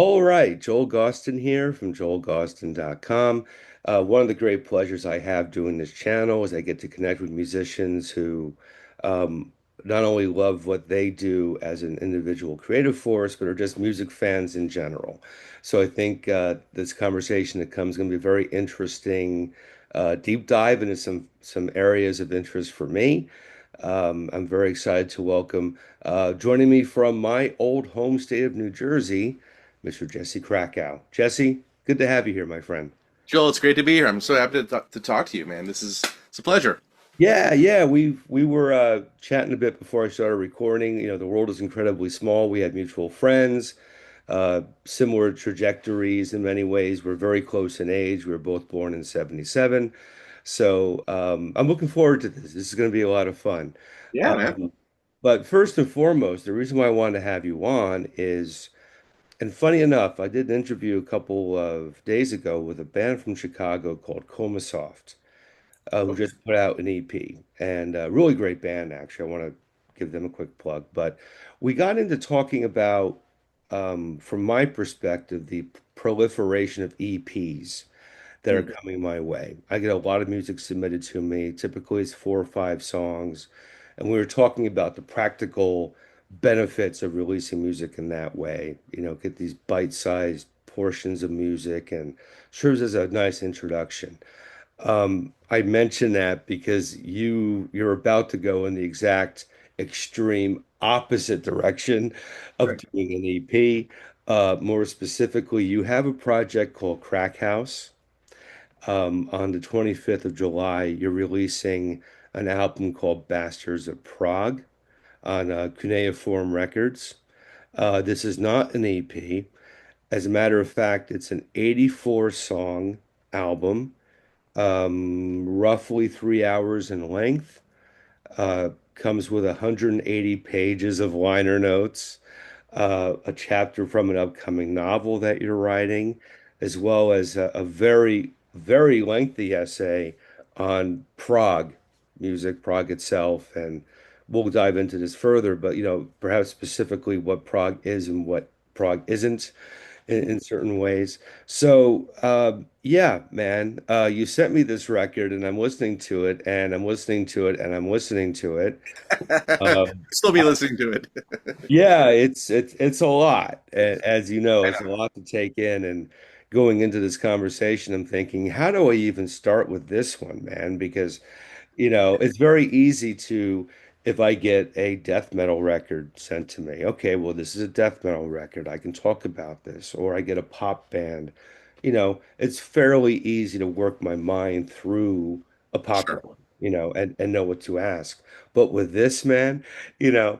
All right, Joel Gausten here from joelgausten.com. One of the great pleasures I have doing this channel is I get to connect with musicians who um, not only love what they do as an individual creative force, but are just music fans in general. So I think this conversation that comes is going to be a very interesting deep dive into some areas of interest for me. I'm very excited to welcome joining me from my old home state of New Jersey. Mr. Jesse Krakow. Jesse, good to have you here, my friend. Joel, it's great to be here. I'm so happy to talk to you, man. It's a pleasure. Yeah, we were chatting a bit before I started recording. The world is incredibly small. We had mutual friends, similar trajectories in many ways. We're very close in age. We were both born in 77. So I'm looking forward to this. This is going to be a lot of fun. Yeah, man. Um, but first and foremost, the reason why I wanted to have you on is and funny enough, I did an interview a couple of days ago with a band from Chicago called Coma Soft, who Okay. just put out an EP, and a really great band, actually. I want to give them a quick plug. But we got into talking about, from my perspective, the proliferation of EPs that are Mhm. coming my way. I get a lot of music submitted to me. Typically, it's 4 or 5 songs. And we were talking about the practical benefits of releasing music in that way. Get these bite-sized portions of music and serves as a nice introduction. I mention that because you're about to go in the exact extreme opposite direction of Right. doing an EP. More specifically, you have a project called Krakhouse. On the 25th of July, you're releasing an album called Bastards of Prague on Cuneiform Records. This is not an EP. As a matter of fact, it's an 84 song album, roughly 3 hours in length. Comes with 180 pages of liner notes, a chapter from an upcoming novel that you're writing, as well as a very, very lengthy essay on Prague music, Prague itself. And we'll dive into this further, but perhaps specifically what Prague is and what Prague isn't in certain ways. So, yeah, man, you sent me this record and I'm listening to it and I'm listening to it and I'm listening to it. Um, Still be listening to it. yeah, it's a lot. As you know, it's a lot to take in. And going into this conversation, I'm thinking, how do I even start with this one, man? Because it's very easy to, if I get a death metal record sent to me, okay, well, this is a death metal record. I can talk about this. Or I get a pop band. It's fairly easy to work my mind through a pop Sure. band, and know what to ask. But with this, man, you know,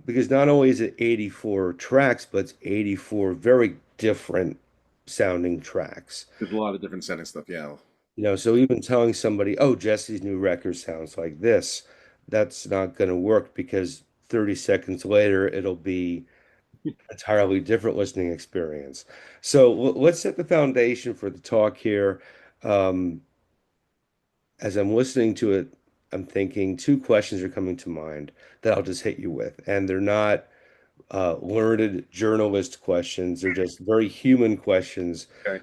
because not only is it 84 tracks, but it's 84 very different sounding tracks. There's a lot of different setting stuff. Yeah. So even telling somebody, oh, Jesse's new record sounds like this, that's not going to work because 30 seconds later, it'll be entirely different listening experience. So let's set the foundation for the talk here. Um, as I'm listening to it, I'm thinking two questions are coming to mind that I'll just hit you with. And they're not learned journalist questions, they're just very human questions. Okay.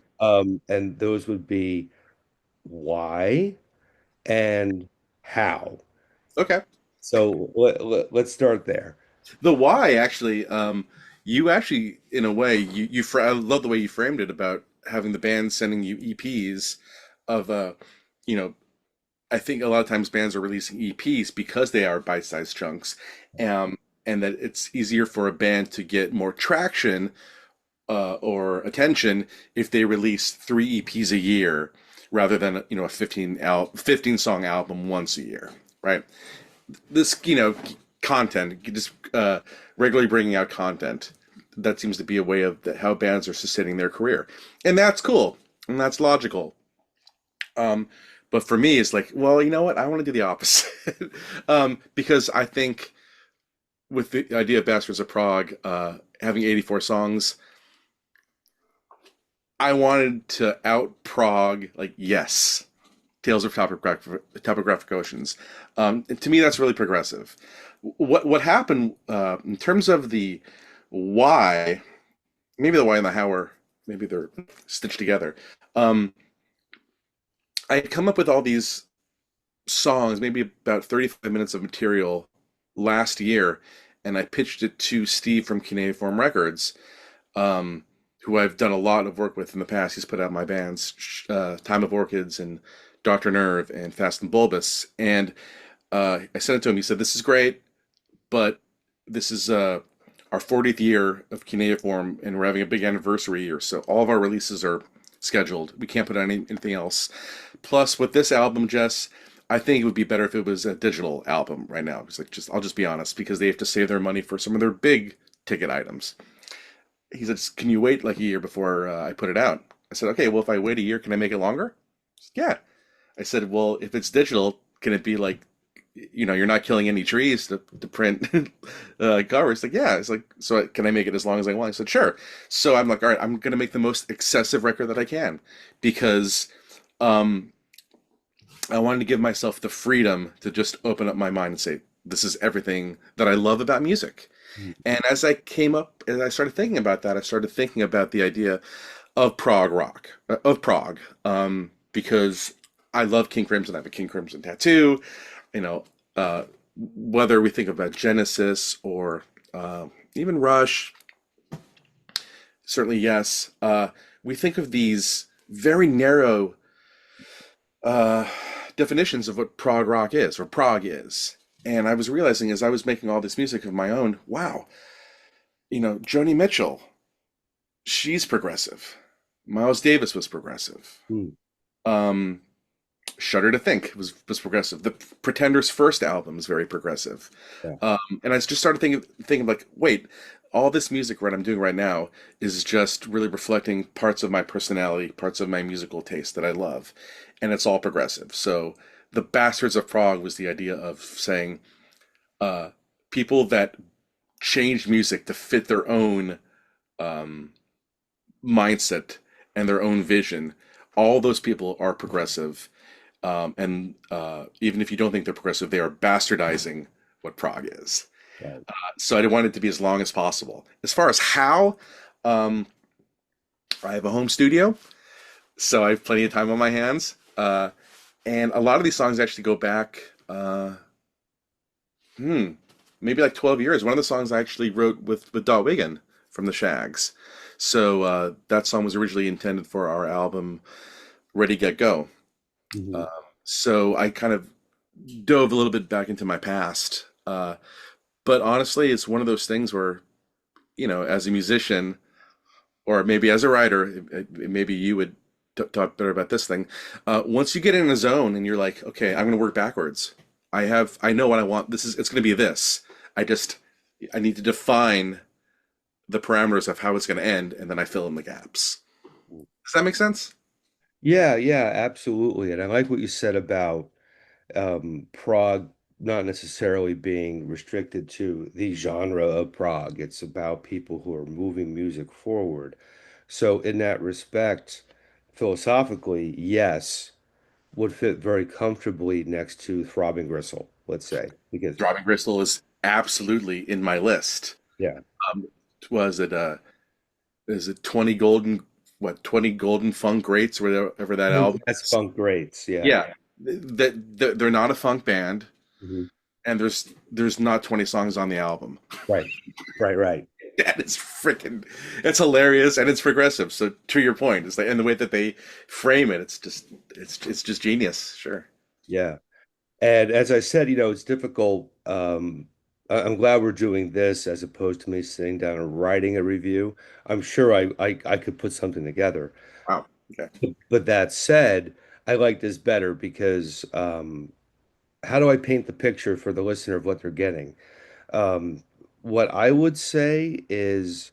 And those would be why and how. Okay. So let's start there. The why actually, you actually, in a way, I love the way you framed it about having the band sending you EPs of, you know, I think a lot of times bands are releasing EPs because they are bite-sized chunks, and that it's easier for a band to get more traction or attention if they release three EPs a year rather than a 15 song album once a year, right? This content just regularly bringing out content that seems to be a way of how bands are sustaining their career, and that's cool and that's logical. Um, but for me, it's like, well, you know what? I want to do the opposite because I think with the idea of Bastards of Prague having 84 songs, I wanted to out Prague, like, yes, Tales of Topographic Oceans. And to me, that's really progressive. What happened in terms of the why? maybe the why and the how are maybe they're stitched together. Um, I had come up with all these songs, maybe about 35 minutes of material last year, and I pitched it to Steve from Cuneiform Records, who I've done a lot of work with in the past. He's put out my bands, Time of Orchids and Dr. Nerve and Fast and Bulbous. And I sent it to him. He said, "This is great, but this is our 40th year of Cuneiform, and we're having a big anniversary year. So all of our releases are scheduled. We can't put out anything else. Plus, with this album, Jess, I think it would be better if it was a digital album right now. It's like I'll just be honest, because they have to save their money for some of their big ticket items." He said, "Can you wait like a year before I put it out?" I said, "Okay, well, if I wait a year, can I make it longer?" He said, "Yeah." I said, "Well, if it's digital, can it be like, you're not killing any trees to print covers?" Like, yeah. It's like, "So can I make it as long as I want?" I said, "Sure." So I'm like, all right, I'm gonna make the most excessive record that I can, because um, I wanted to give myself the freedom to just open up my mind and say, this is everything that I love about music. Mm. And as I started thinking about that, I started thinking about the idea of prog rock, of prog, because I love King Crimson. I have a King Crimson tattoo. You know, whether we think about Genesis or even Rush, certainly yes. We think of these very narrow uh, definitions of what prog rock is or prog is. And I was realizing as I was making all this music of my own, wow, Joni Mitchell, she's progressive. Miles Davis was progressive. Mm. Um, Shudder to Think was progressive. The Pretenders' first album is very progressive. Yeah. And I just started thinking like, wait, all this music what I'm doing right now is just really reflecting parts of my personality, parts of my musical taste that I love, and it's all progressive. So the Bastards of Prague was the idea of saying uh, people that change music to fit their own um, mindset and their own vision. All those people are progressive, and even if you don't think they're progressive, they are bastardizing what prog is. Right. So I want it to be as long as possible. As far as how, um, I have a home studio, so I have plenty of time on my hands. And a lot of these songs actually go back, hmm, maybe like 12 years. One of the songs I actually wrote with Dot Wiggin from the Shags. So that song was originally intended for our album Ready, Get, Go. Mhm. Uh, so I kind of dove a little bit back into my past. But honestly, it's one of those things where, as a musician, or maybe as a writer, maybe you would talk better about this thing. Once you get in a zone and you're like, okay, I'm going to work backwards. I know what I want. It's going to be this. I just, I need to define the parameters of how it's going to end, and then I fill in the gaps. Does that make sense? Yeah, yeah, absolutely. And I like what you said about prog not necessarily being restricted to the genre of prog. It's about people who are moving music forward. So in that respect, philosophically, yes, would fit very comfortably next to Throbbing Gristle, let's say, because Dropping Crystal is absolutely in my list. yeah, Um, was it is it 20 golden funk greats or whatever that I think album that's is? funk greats. Yeah. Yeah, that they're not a funk band, Mhm. and there's not 20 songs on the album. Right, right, right. That is freaking, it's hilarious and it's progressive. So to your point, it's like, and the way that they frame it, it's just genius. Sure. Yeah. And as I said, it's difficult. I'm glad we're doing this as opposed to me sitting down and writing a review. I'm sure I could put something together. Wow. Okay. But that said, I like this better because how do I paint the picture for the listener of what they're getting? Um, what I would say is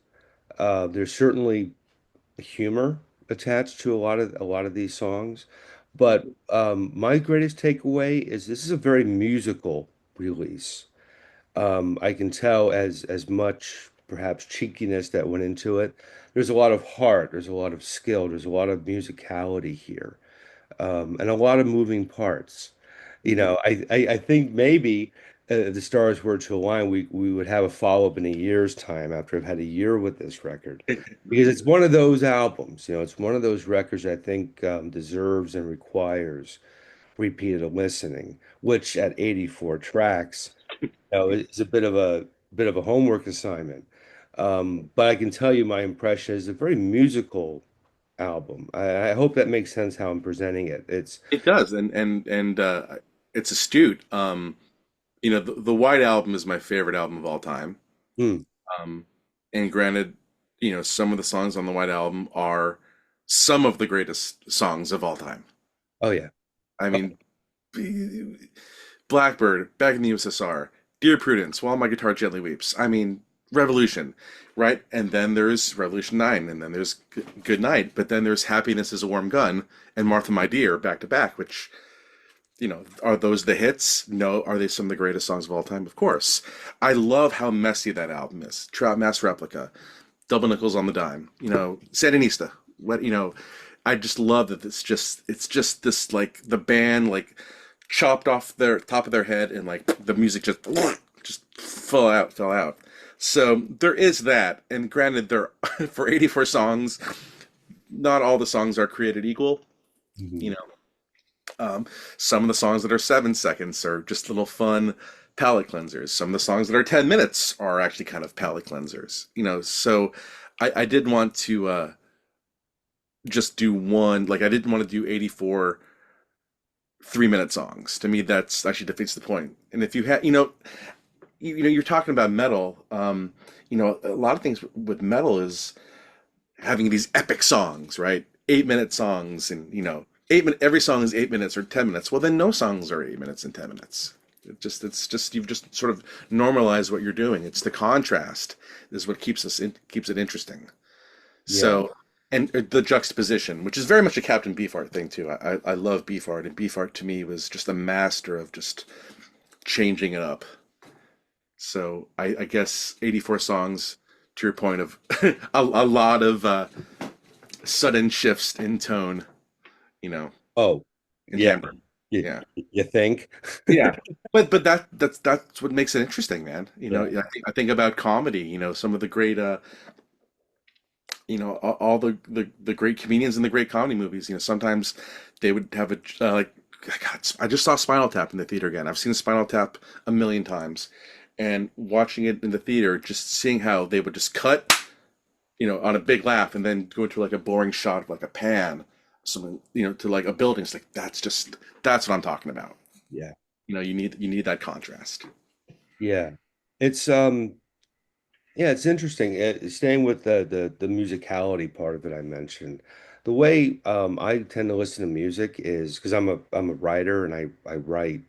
there's certainly humor attached to a lot of these songs, but my greatest takeaway is this is a very musical release. I can tell as much perhaps cheekiness that went into it. There's a lot of heart, there's a lot of skill, there's a lot of musicality here, and a lot of moving parts. I think maybe. if the stars were to align, we would have a follow-up in a year's time after I've had a year with this record. Because it's one of those albums, it's one of those records I think deserves and requires repeated listening, which at 84 tracks, is a bit of a homework assignment. But I can tell you my impression is a very musical album. I hope that makes sense how I'm presenting it. It's It does, and it's astute. The White Album is my favorite album of all time. mm, Um, and granted, some of the songs on the White Album are some of the greatest songs of all time. oh yeah. I Oh, mean, Blackbird, Back in the USSR, Dear Prudence, While My Guitar Gently Weeps. I mean, Revolution, right? And then there's Revolution 9, and then there's Good Night, but then there's Happiness is a Warm Gun and Martha My Dear back to back, which, are those the hits? No. Are they some of the greatest songs of all time? Of course. I love how messy that album is. Trout Mass Replica, Double Nickels on the Dime, Sandinista. I just love that it's just this like the band like chopped off their top of their head and like the music just fell out. So there is that, and granted, there for 84 songs, not all the songs are created equal. You mhm. know, some of the songs that are 7 seconds are just little fun palate cleansers. Some of the songs that are 10 minutes are actually kind of palate cleansers. So I did want to just do one. Like I didn't want to do 84 3-minute songs. To me, that's actually defeats the point. And if you have, you're talking about metal. A lot of things with metal is having these epic songs, right? 8-minute songs, and 8 minute every song is 8 minutes or 10 minutes. Well, then no songs are 8 minutes and 10 minutes. It's just you've just sort of normalized what you're doing. It's the contrast is what keeps it interesting. Yeah. So, and the juxtaposition, which is very much a Captain Beefheart thing too. I love Beefheart, and Beefheart to me was just a master of just changing it up. So I guess 84 songs, to your point of a lot of sudden shifts in tone, you know, Oh, in yeah. timbre. You, Yeah, you think? yeah. But that's what makes it interesting, man. Yeah. I think about comedy. Some of the great all the great comedians in the great comedy movies. Sometimes they would have a like. God, I just saw Spinal Tap in the theater again. I've seen Spinal Tap a million times, and watching it in the theater, just seeing how they would just cut, on a big laugh, and then go into like a boring shot of like a pan, something, to like a building. It's like that's what I'm talking about. Yeah. You need that contrast. Yeah. It's yeah, it's interesting. Staying with the musicality part of it I mentioned. The way I tend to listen to music is because I'm a writer and I write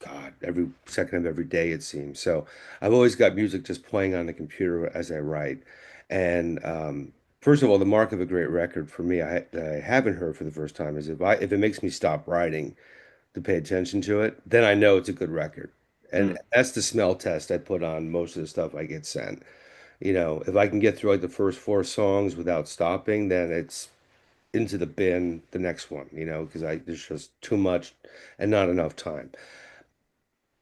God every second of every day it seems. So I've always got music just playing on the computer as I write. And first of all, the mark of a great record for me that I haven't heard for the first time is if it makes me stop writing to pay attention to it, then I know it's a good record. And Mm. that's the smell test I put on most of the stuff I get sent. If I can get through like the first four songs without stopping, then it's into the bin, the next one, because there's just too much and not enough time.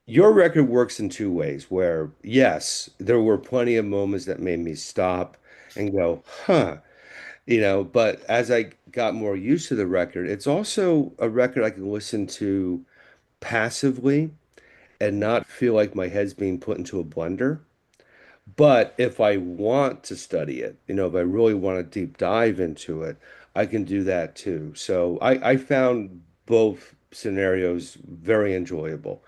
Your record works in two ways, where yes, there were plenty of moments that made me stop and go, huh, but as I got more used to the record, it's also a record I can listen to passively and not feel like my head's being put into a blender. But if I want to study it, if I really want to deep dive into it, I can do that too. So I found both scenarios very enjoyable,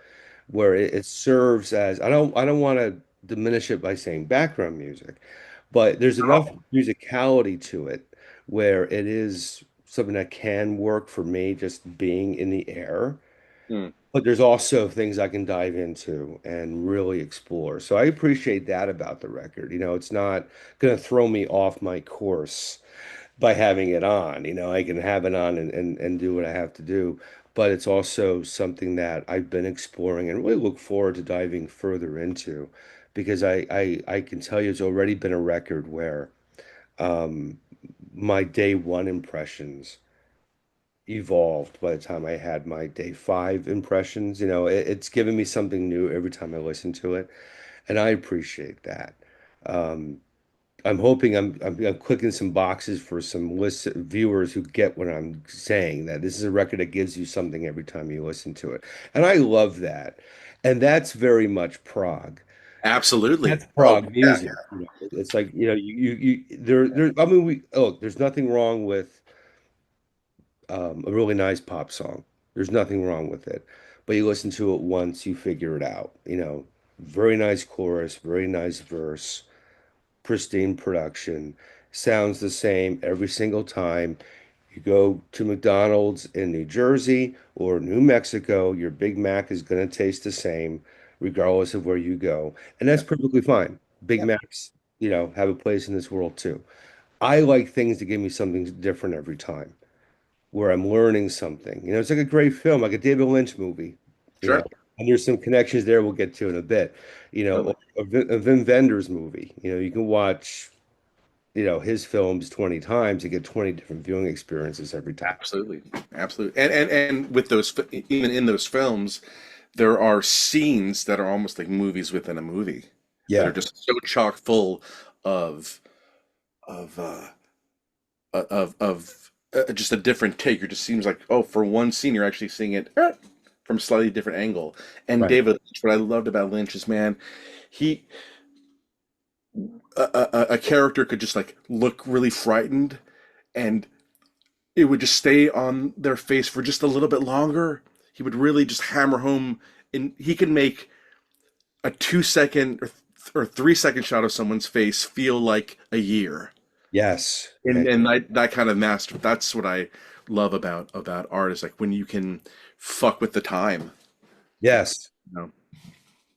where it serves as I don't want to diminish it by saying background music, but there's enough musicality to it where it is something that can work for me just being in the air. Mm. But there's also things I can dive into and really explore. So I appreciate that about the record. It's not going to throw me off my course by having it on. I can have it on and do what I have to do. But it's also something that I've been exploring and really look forward to diving further into because I can tell you it's already been a record where um, my day one impressions evolved by the time I had my day five impressions. It's given me something new every time I listen to it, and I appreciate that. Um, I'm hoping I'm clicking some boxes for some viewers who get what I'm saying, that this is a record that gives you something every time you listen to it. And I love that. And that's very much prog. Absolutely. That's Oh, prog yeah, music. It's like, I mean, there's nothing wrong with a really nice pop song. There's nothing wrong with it. But you listen to it once, you figure it out. Very nice chorus, very nice verse, pristine production, sounds the same every single time. You go to McDonald's in New Jersey or New Mexico, your Big Mac is going to taste the same regardless of where you go. And yeah, that's perfectly fine. Big yeah. Macs, have a place in this world too. I like things that give me something different every time, where I'm learning something. It's like a great film, like a David Lynch movie, you know, Sure. and there's some connections there we'll get to in a bit, Absolutely. or a Wim Wenders movie. You can watch, his films 20 times and get 20 different viewing experiences every time. Absolutely. Absolutely. And with those, even in those films, there are scenes that are almost like movies within a movie that are Yeah. just so chock full of of uh of just a different take. It just seems like, oh, for one scene you're actually seeing it from a slightly different angle. And Right. David Lynch, what I loved about Lynch is, man, he a character could just like look really frightened, and it would just stay on their face for just a little bit longer. He would really just hammer home, and he can make a 2 second or 3 second shot of someone's face feel like a year. Yes. And that kind of master, that's what I love about art, is like when you can fuck with the time. Yes. You know?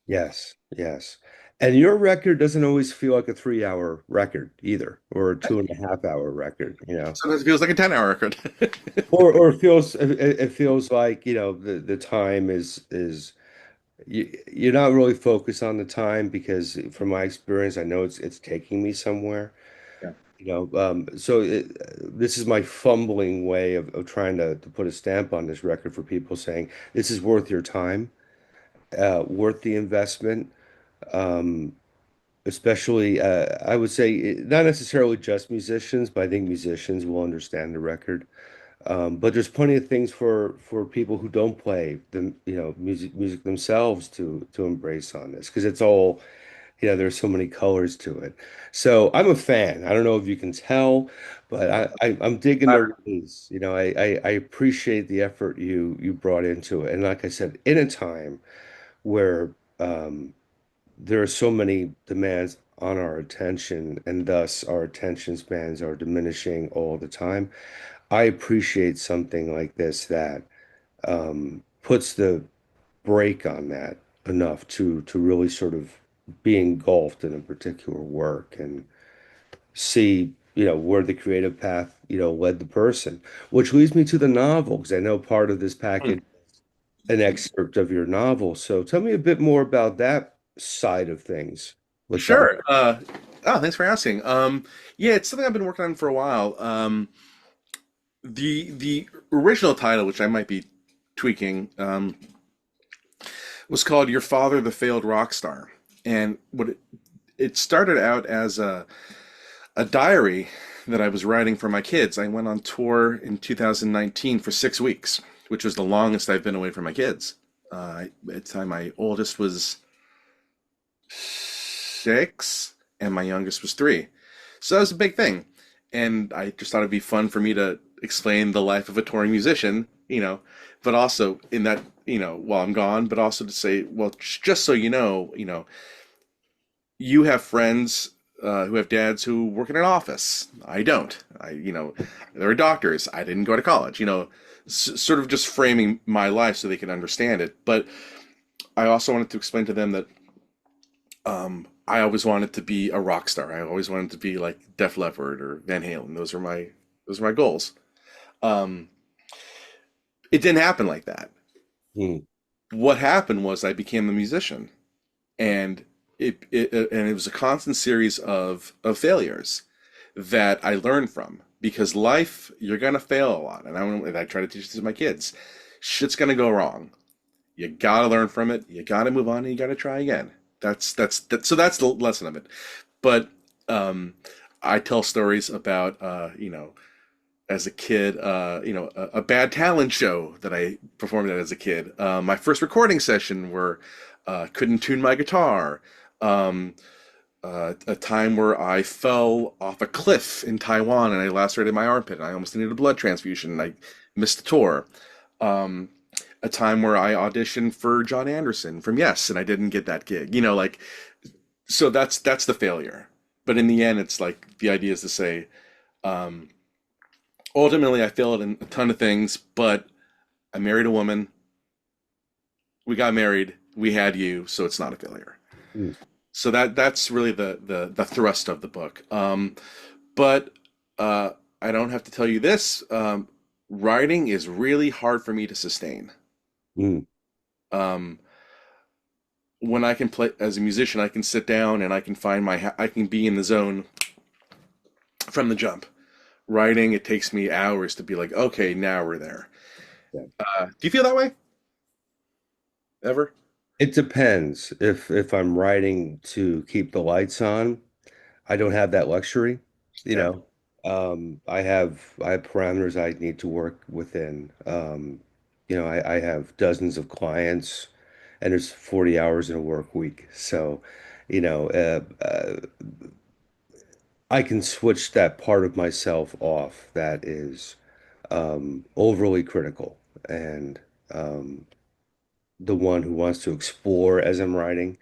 Yes. Yes. And your record doesn't always feel like a 3 hour record either, or a 2.5 hour record. Sometimes it feels like a 10-hour record. Or it feels like, the time is you're not really focused on the time, because from my experience, I know it's taking me somewhere. Yeah, So this is my fumbling way of trying to put a stamp on this record for people, saying this is worth your time, worth the investment. Um, Especially, I would say, not necessarily just musicians, but I think musicians will understand the record. But there's plenty of things for people who don't play the music themselves to embrace on this, because it's all, there's so many colors to it. So I'm a fan. I don't know if you can tell, but I'm digging the release. I appreciate the effort you brought into it. And like I said, in a time where there are so many demands on our attention, and thus our attention spans are diminishing all the time. I appreciate something like this that puts the brake on that enough to really sort of be engulfed in a particular work and see, where the creative path, led the person. Which leads me to the novel, because I know part of this package, an excerpt of your novel. So tell me a bit more about that side of things. What's that? sure. Oh, thanks for asking. Yeah, it's something I've been working on for a while. The original title, which I might be tweaking, was called "Your Father, the Failed Rock Star," and it started out as a diary that I was writing for my kids. I went on tour in 2019 for 6 weeks, which was the longest I've been away from my kids. At the time, my oldest was 6 and my youngest was 3. So that was a big thing. And I just thought it'd be fun for me to explain the life of a touring musician, but also in that, while I'm gone, but also to say, well, just so you have friends who have dads who work in an office. I don't. There are doctors. I didn't go to college. Sort of just framing my life so they can understand it. But I also wanted to explain to them that I always wanted to be a rock star. I always wanted to be like Def Leppard or Van Halen. Those are my goals. Um, it didn't happen like that. Hmm. What happened was I became a musician, and it was a constant series of failures that I learned from. because life, you're gonna fail a lot, and I try to teach this to my kids. Shit's gonna go wrong. You gotta learn from it. You gotta move on, and you gotta try again. So that's the lesson of it. But um, I tell stories about as a kid, a bad talent show that I performed at as a kid. My first recording session where couldn't tune my guitar. Um, a time where I fell off a cliff in Taiwan and I lacerated my armpit and I almost needed a blood transfusion and I missed the tour. Um, a time where I auditioned for John Anderson from Yes and I didn't get that gig. So that's the failure. But in the end, it's like the idea is to say, um, ultimately, I failed in a ton of things, but I married a woman. We got married. We had you, so it's not a failure. Mm. So that's really the thrust of the book. But I don't have to tell you this. Writing is really hard for me to sustain. Mm. Um, when I can play as a musician, I can sit down and I can I can be in the zone from the jump. Writing, it takes me hours to be like, okay, now we're there. Yeah. Do you feel that way ever? It depends. If I'm writing to keep the lights on, I don't have that luxury. You Yeah. know, I have parameters I need to work within. I have dozens of clients, and there's 40 hours in a work week. So, you know, I can switch that part of myself off that is overly critical and um, the one who wants to explore as I'm writing.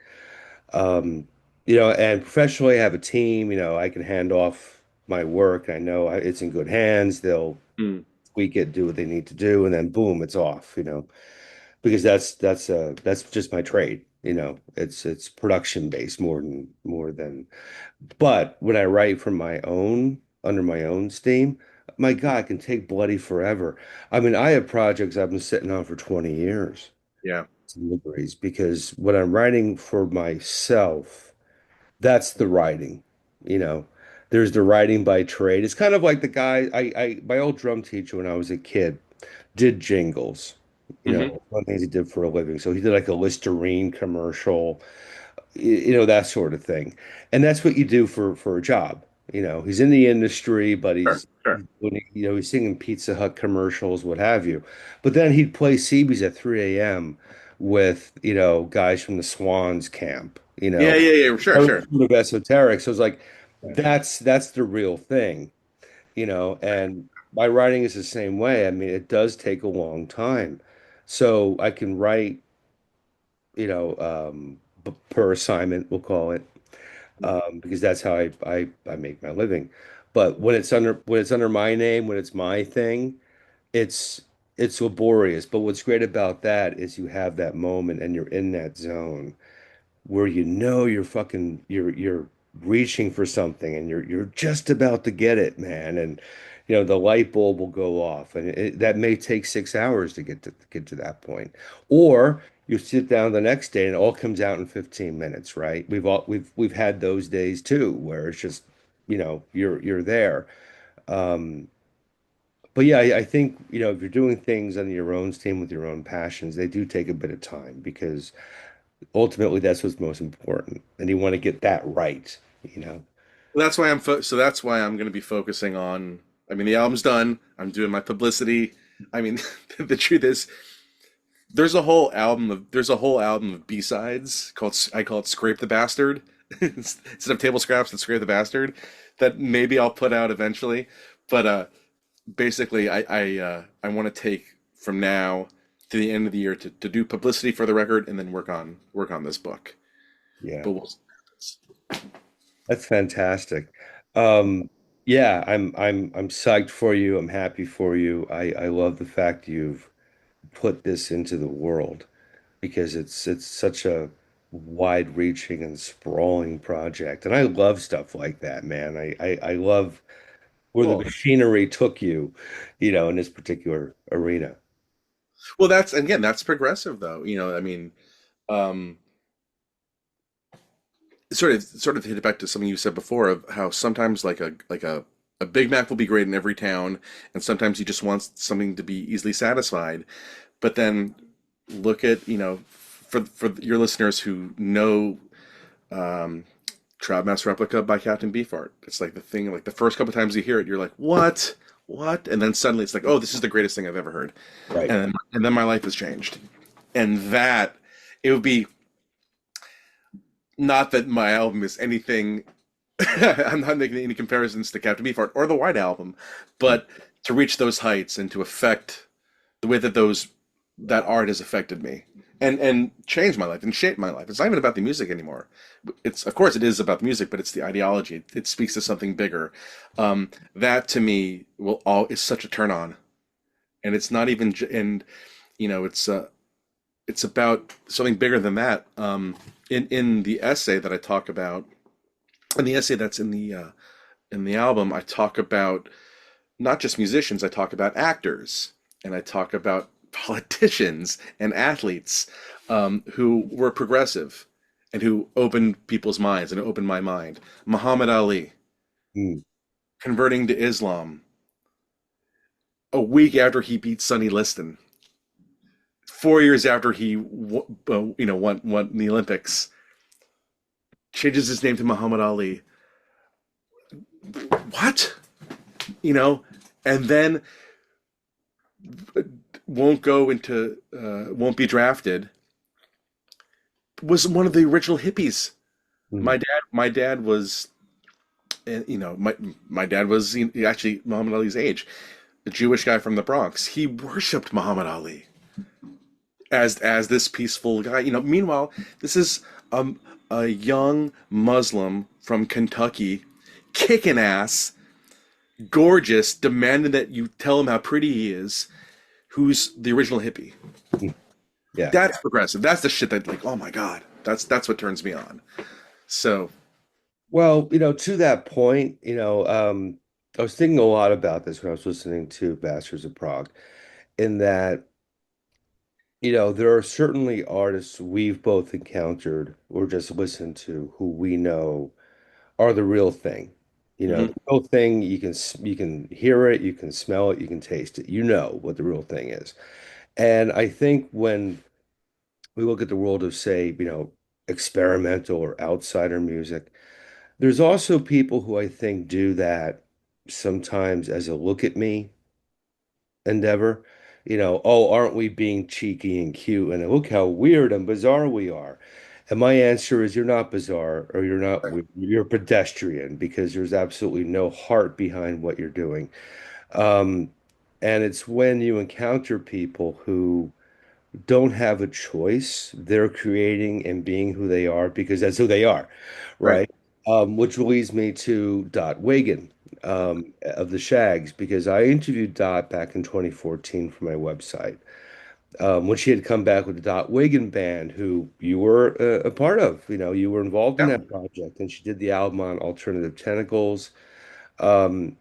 Um, and professionally, I have a team. I can hand off my work. I know it's in good hands. They'll Mm. tweak it, do what they need to do, and then boom, it's off. Because that's just my trade. It's production based more than. But when I write from my own under my own steam, my God, it can take bloody forever. I mean, I have projects I've been sitting on for 20 years. Yeah. Deliveries because when I'm writing for myself, that's the writing, you know. There's the writing by trade. It's kind of like the guy my old drum teacher when I was a kid did jingles, Hmm. one of the things he did for a living. So he did like a Listerine commercial, that sort of thing. And that's what you do for a job. He's in the industry, but Sure. Sure. he's singing Pizza Hut commercials, what have you. But then he'd play CBs at 3 a.m. with, guys from the Swans camp, Yeah. Yeah. Yeah. Sure. very Sure. sort of esoteric. So it's like that's the real thing, and my writing is the same way. I mean, it does take a long time. So I can write, per assignment, we'll call it, because that's how I make my living. But when it's under my name, when it's my thing, it's it's laborious. But what's great about that is you have that moment and you're in that zone where you're reaching for something and you're just about to get it, man. And the light bulb will go off, and that may take 6 hours to get to that point. Or you sit down the next day and it all comes out in 15 minutes, right? We've had those days too, where it's just, you're there. Um, but yeah, I think, if you're doing things under your own steam with your own passions, they do take a bit of time because ultimately that's what's most important, and you want to get that right, you know. So that's why I'm going to be focusing on. I mean, the album's done. I'm doing my publicity. I mean, the truth is, there's a whole album of B-sides called I call it "Scrape the Bastard" instead of table scraps and "Scrape the Bastard" that maybe I'll put out eventually. But basically, I want to take from now to the end of the year to do publicity for the record and then work on this book. Yeah, But we'll see what happens. that's fantastic. um yeah, I'm psyched for you. I'm happy for you. I love the fact you've put this into the world because it's such a wide-reaching and sprawling project, and I love stuff like that, man. I love where the Cool. machinery took you, in this particular arena. Well, that's again, that's progressive though. I mean, um, sort of hit it back to something you said before of how sometimes like a A Big Mac will be great in every town, and sometimes you just want something to be easily satisfied. But then look at, for your listeners who know um, Troutmouse Replica by Captain Beefheart. It's like the thing, like the first couple times you hear it, you're like, what? What? And then suddenly it's like, oh, this is the greatest thing I've ever heard. Right. And then my life has changed. And that, it would be, not that my album is anything, I'm not making any comparisons to Captain Beefheart or the White Album, but to reach those heights and to affect the way that that art has affected me and changed my life and shaped my life. It's not even about the music anymore. It's, of course it is about the music, but it's the ideology. It speaks to something bigger. That to me will all is such a turn on, and it's not even and it's about something bigger than that. In the essay that I talk about, in the essay that's in the album, I talk about not just musicians. I talk about actors, and I talk about politicians and athletes who were progressive and who opened people's minds and opened my mind. Muhammad Ali Mm. converting to Islam a week after he beat Sonny Liston, 4 years after he won the Olympics, changes his name to Muhammad Ali. What? You know, and then won't be drafted. Was one of the original hippies. Mm. My dad was, my dad was actually Muhammad Ali's age, a Jewish guy from the Bronx. He worshipped Muhammad Ali as this peaceful guy. Meanwhile, this is a young Muslim from Kentucky, kicking ass, gorgeous, demanding that you tell him how pretty he is, who's the original hippie. Mm. Yeah. That's progressive. That's the shit that, like, oh my God, that's what turns me on. So, Well, to that point, I was thinking a lot about this when I was listening to Bastards of Prague, in that, there are certainly artists we've both encountered or just listened to who we know are the real thing. mhm. The real thing, you can hear it, you can smell it, you can taste it. You know what the real thing is. And I think when we look at the world of, say, experimental or outsider music, there's also people who I think do that sometimes as a look at me endeavor. Oh, aren't we being cheeky and cute? And look how weird and bizarre we are. And my answer is you're not bizarre or you're not weird. You're pedestrian because there's absolutely no heart behind what you're doing. Um, and it's when you encounter people who don't have a choice. They're creating and being who they are because that's who they are, Right. right? Which leads me to Dot Wiggin of the Shags, because I interviewed Dot back in 2014 for my website when she had come back with the Dot Wiggin Band, who you were a part of. You were involved in Yeah. that project, and she did the album on Alternative Tentacles. Um,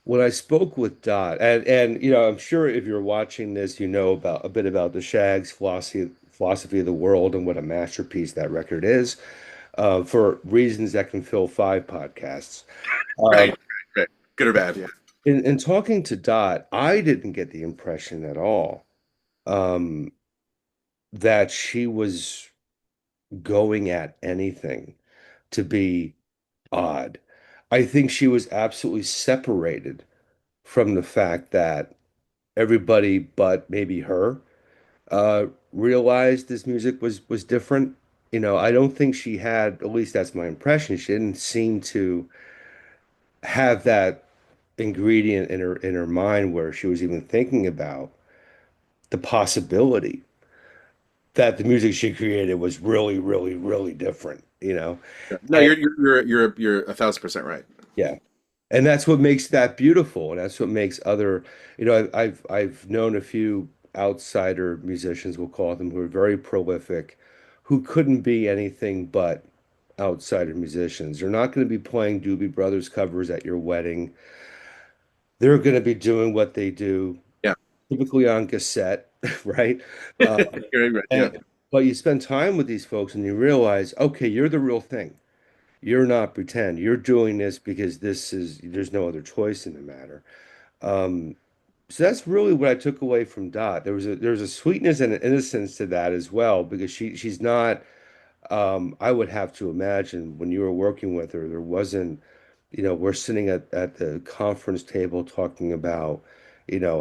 when I spoke with Dot, and I'm sure if you're watching this, you know about a bit about the Shags philosophy of the world and what a masterpiece that record is, for reasons that can fill 5 podcasts. Um, Right. Right. Good or bad. Yeah. in talking to Dot, I didn't get the impression at all um, that she was going at anything to be odd. I think she was absolutely separated from the fact that everybody but maybe her realized this music was different. I don't think she had, at least that's my impression, she didn't seem to have that ingredient in her mind where she was even thinking about the possibility that the music she created was really, really, really different. Yeah. No, And you're 1,000% right. yeah. And that's what makes that beautiful. And that's what makes other, I've known a few outsider musicians, we'll call them, who are very prolific, who couldn't be anything but outsider musicians. They're not going to be playing Doobie Brothers covers at your wedding. They're going to be doing what they do, Yeah. typically on cassette, right? Uh, You're right. Yeah. but you spend time with these folks and you realize, okay, you're the real thing. You're not pretend. You're doing this because there's no other choice in the matter. Um, so that's really what I took away from Dot. There was a sweetness and an innocence to that as well, because she's not, I would have to imagine when you were working with her, there wasn't, we're sitting at the conference table talking about,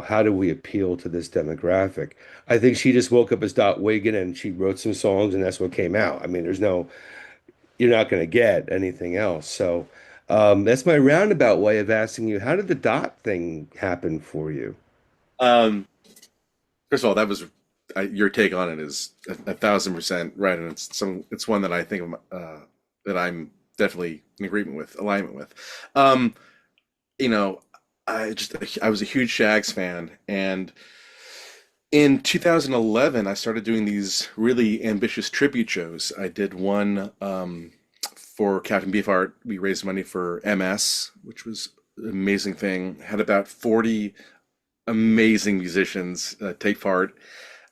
how do we appeal to this demographic? I think she just woke up as Dot Wiggin and she wrote some songs and that's what came out. I mean, you're not going to get anything else. So that's my roundabout way of asking you, how did the Dot thing happen for you? Um, First of all, that was your take on it is 1,000% right, and it's one that I think of, that I'm definitely in agreement with, alignment with. Um, you know, I was a huge Shags fan, and in 2011 I started doing these really ambitious tribute shows. I did one for Captain Beefheart. We raised money for MS, which was an amazing thing. Had about 40 amazing musicians take part.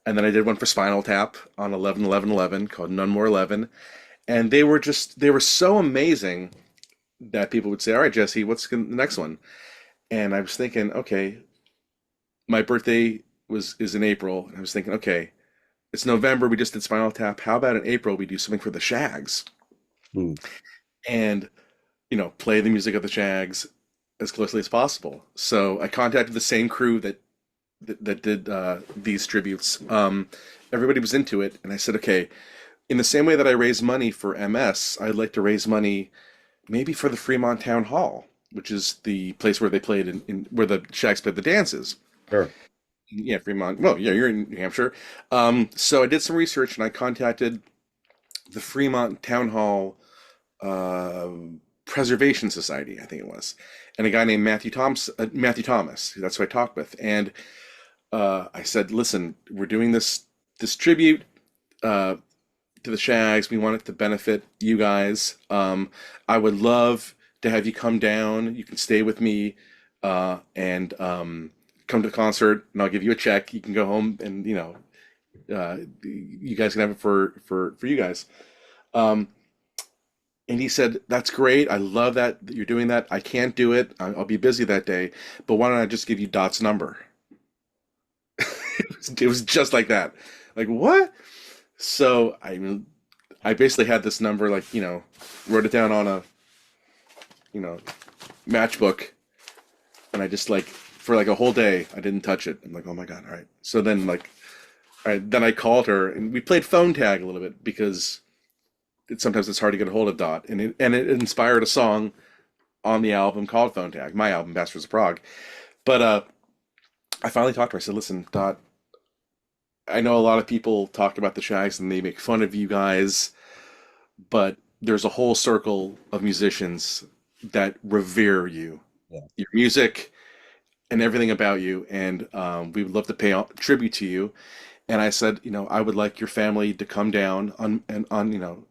And then I did one for Spinal Tap on 11/11/11 called None More 11. And they were so amazing that people would say, "All right, Jesse, what's the next one?" And I was thinking, okay, my birthday was is in April, and I was thinking, okay, it's November, we just did Spinal Tap. How about in April we do something for the Shags Hmm. and play the music of the Shags as closely as possible? So I contacted the same crew that did these tributes. Everybody was into it, and I said, okay, in the same way that I raise money for MS, I'd like to raise money maybe for the Fremont Town Hall, which is the place where they played in where the Shags played the dances. Sure. Yeah, Fremont. Well, yeah, you're in New Hampshire. So I did some research and I contacted the Fremont Town Hall uh, Preservation Society, I think it was, and a guy named Matthew Thomas. That's who I talked with, and I said, "Listen, we're doing this tribute uh, to the Shags. We want it to benefit you guys. I would love to have you come down. You can stay with me and come to the concert, and I'll give you a check. You can go home, and you guys can have it for you guys." Um, and he said, "That's great. I love that you're doing that. I can't do it. I'll be busy that day, but why don't I just give you Dot's number?" It was just like that. Like, what? So I basically had this number, like, wrote it down on a, you know, matchbook, and I just like for like a whole day I didn't touch it. I'm like, oh my God, all right. So then like, all right, then I called her and we played phone tag a little bit because sometimes it's hard to get a hold of Dot, and it inspired a song on the album called Phone Tag, my album, Bastards of Prague. But I finally talked to her. I said, listen, Dot, I know a lot of people talk about the Shags and they make fun of you guys, but there's a whole circle of musicians that revere you, Yeah. your music, and everything about you, and we would love to pay tribute to you. And I said, I would like your family to come down on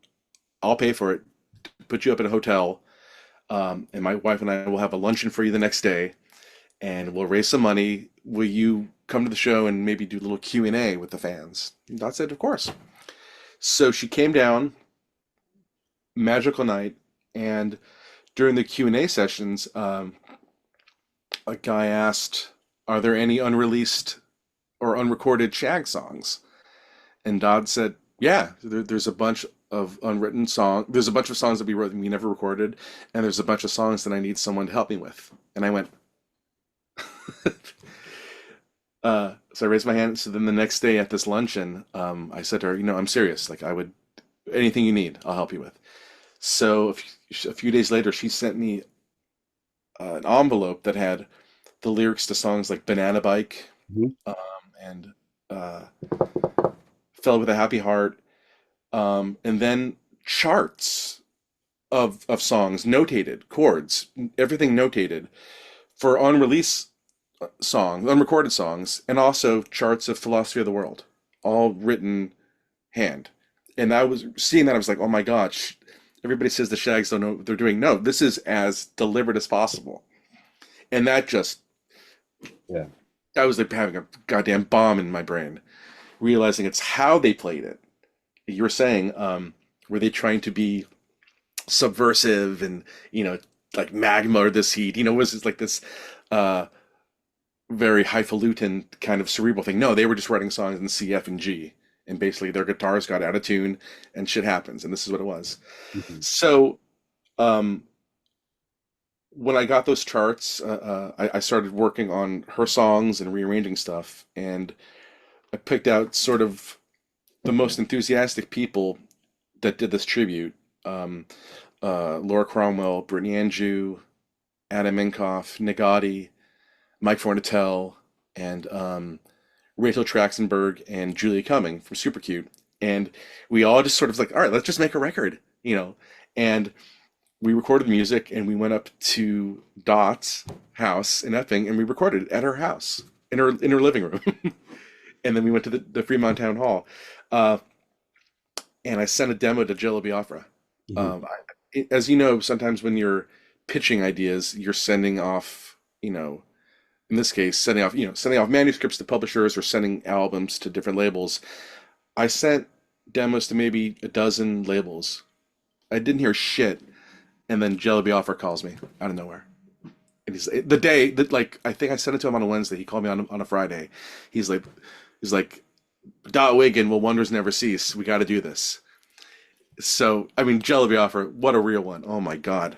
I'll pay for it, put you up at a hotel, and my wife and I will have a luncheon for you the next day, and we'll raise some money. Will you come to the show and maybe do a little Q&A with the fans? And Dot said, of course. So she came down, magical night, and during the Q&A sessions, a guy asked, "Are there any unreleased or unrecorded Shag songs?" And Dodd said, "Yeah, there's a bunch of unwritten songs. There's a bunch of songs that we wrote and we never recorded, and there's a bunch of songs that I need someone to help me with." And I went, so I raised my hand. So then the next day at this luncheon, I said to her, "I'm serious. Like, I would, anything you need, I'll help you with." So a few days later, she sent me an envelope that had the lyrics to songs like Banana Bike, Mhm. um, and uh, Fell with a Happy Heart, and then charts of songs, notated chords, everything notated for unreleased songs, unrecorded songs, and also charts of Philosophy of the World, all written hand. And I was seeing that, I was like, oh my gosh, everybody says the Shags don't know what they're doing. No, this is as deliberate as possible. And that just, Yeah. I was like having a goddamn bomb in my brain, realizing it's how they played it. You were saying, were they trying to be subversive and like magma or this heat. Was just like this uh very highfalutin kind of cerebral thing. No, they were just writing songs in C, F, and G, and basically their guitars got out of tune, and shit happens, and this is what it was. Mhm. So, um, when I got those charts, I started working on her songs and rearranging stuff, and I picked out sort of the most enthusiastic people that did this tribute. Um, Laura Cromwell, Brittany Andrew, Adam Minkoff, Nick Gotti, Mike Fornatel, and Rachel Traxenberg and Julie Cumming from Super Cute. And we all just sort of like, all right, let's just make a record. And we recorded the music and we went up to Dot's house in Epping and we recorded it at her house in her living room. And then we went to the Fremont Town Hall. Uh, and I sent a demo to Jello Biafra. Mhm. As you know, sometimes when you're pitching ideas, you're sending off, in this case, sending off manuscripts to publishers or sending albums to different labels. I sent demos to maybe a dozen labels. I didn't hear shit, and then Jello Biafra calls me out of nowhere. And he's the day that like I think I sent it to him on a Wednesday. He called me on a Friday. He's like, he's like, Dot Wiggin, will wonders never cease. We got to do this. So I mean, Jello Biafra, what a real one. Oh my God.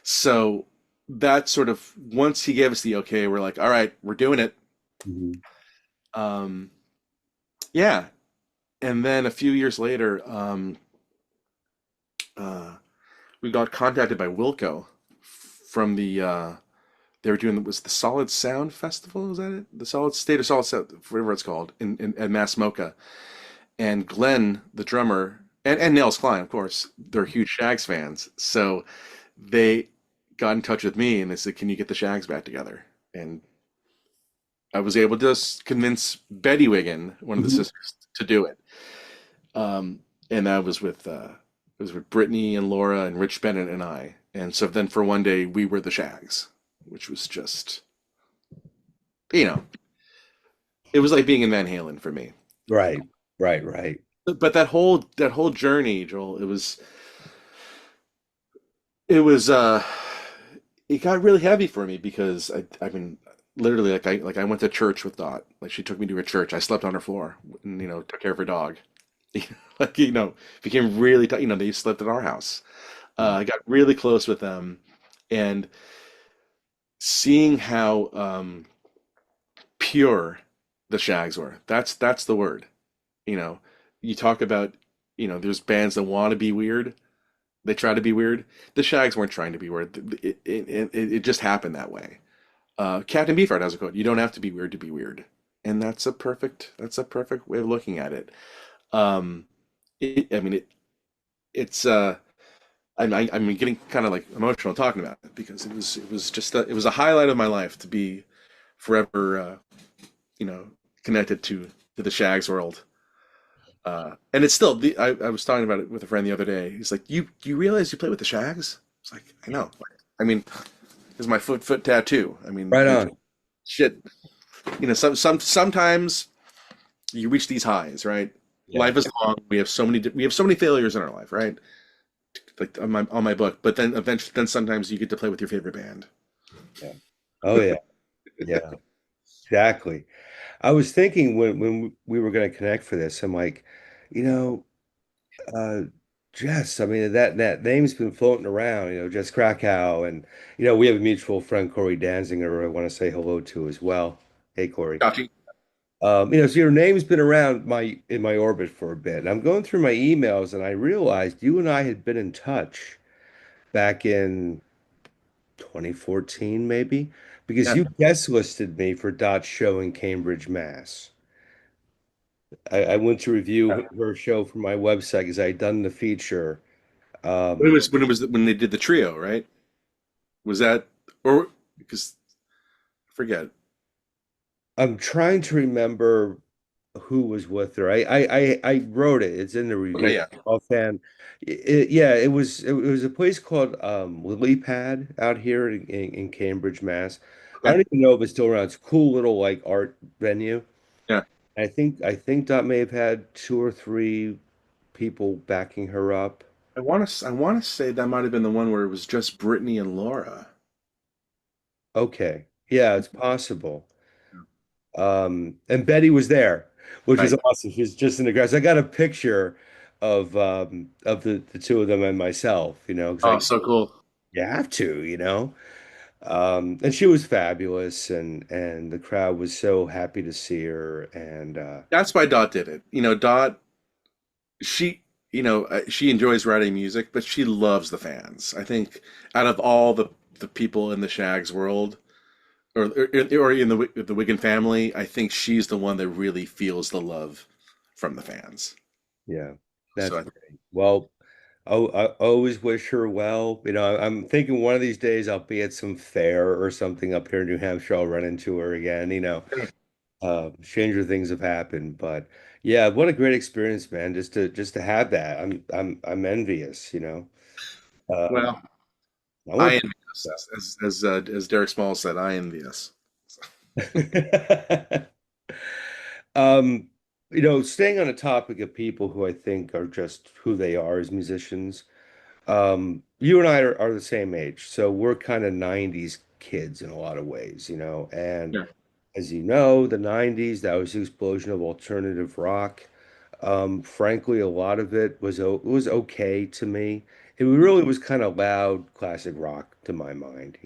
So that sort of once he gave us the okay, we're like, all right, we're doing it. Mhm. Um, yeah. And then a few years later, uh, we got contacted by Wilco from they were doing was the Solid Sound Festival, is that it? The Solid State or Solid Sound, whatever it's called, in at Mass Mocha. And Glenn, the drummer, and Nels Klein, of course, they're huge Shags fans. So they got in touch with me and they said, "Can you get the Shags back together?" And I was able to convince Betty Wiggin, one of the Mhm. sisters, to do it. And that was with Brittany and Laura and Rich Bennett and I. And so then for one day we were the Shags, which was just you know it was like being in Van Halen for me. Right, right, right. But that whole journey, Joel, it was it got really heavy for me because I mean literally like I went to church with Dot. Like she took me to her church. I slept on her floor and took care of her dog. Like became really they slept at our house. I got really close with them and seeing how pure the Shags were. That's the word. You know, you talk about there's bands that want to be weird. They try to be weird. The Shags weren't trying to be weird. It just happened that way. Captain Beefheart has a quote: "You don't have to be weird to be weird," and that's a perfect way of looking at it. Um, I mean, it's I'm getting kind of like emotional talking about it because it was a highlight of my life to be forever you know connected to the Shags world. And it's still I was talking about it with a friend the other day. He's like, "You realize you play with the Shags?" It's like, I know. I mean, it's my foot tattoo. I mean, Right on. shit. Sometimes you reach these highs, right? Yeah. Life is long. We have so many failures in our life, right? Like on my book, but then eventually, then sometimes you get to play with your favorite band. Yeah. Oh yeah. Yeah. Exactly. I was thinking when we were going to connect for this, I'm like, you know, uh, Jess. I mean, that name's been floating around. Jess Krakow, and we have a mutual friend, Corey Danziger, I want to say hello to as well. Hey, Corey. Gotcha. So your name's been around in my orbit for a bit. And I'm going through my emails, and I realized you and I had been in touch back in 2014, maybe, because Yeah. you guest listed me for Dot's show in Cambridge, Mass. I went to review her show for my website because I had done the feature. Um, When they did the trio, right? Was that or because I forget? I'm trying to remember who was with her. I wrote it. It's in the Okay, review. yeah. Offhand, yeah, it was a place called Lily Pad out here in Cambridge, Mass. I Okay. don't even know if it's still around. It's a cool little like art venue. Yeah. I think Dot may have had two or three people backing her up. I want to say that might have been the one where it was just Brittany and Laura. Okay. Yeah, it's possible. And Betty was there, which was Right. awesome. She was just in the grass. I got a picture of the two of them and myself, because Oh, so cool. you have to, and she was fabulous, and the crowd was so happy to see her, and That's why Dot did it. Dot, she, she enjoys writing music, but she loves the fans. I think out of all the people in the Shags world, or in the Wiggin family, I think she's the one that really feels the love from the fans. yeah, So that's great. Well, I always wish her well. I'm thinking one of these days I'll be at some fair or something up here in New Hampshire. I'll run into her again. Stranger things have happened, but yeah, what a great experience, man. Just to have that. I'm envious. Um, well, I I want envy us, as Derek Small said, I envy us. to. Staying on the topic of people who I think are just who they are as musicians. You and I are the same age, so we're kind of 90s kids in a lot of ways, and Yeah. as you know, the 90s, that was the explosion of alternative rock. Frankly, a lot of it was okay to me. It really was kind of loud classic rock to my mind,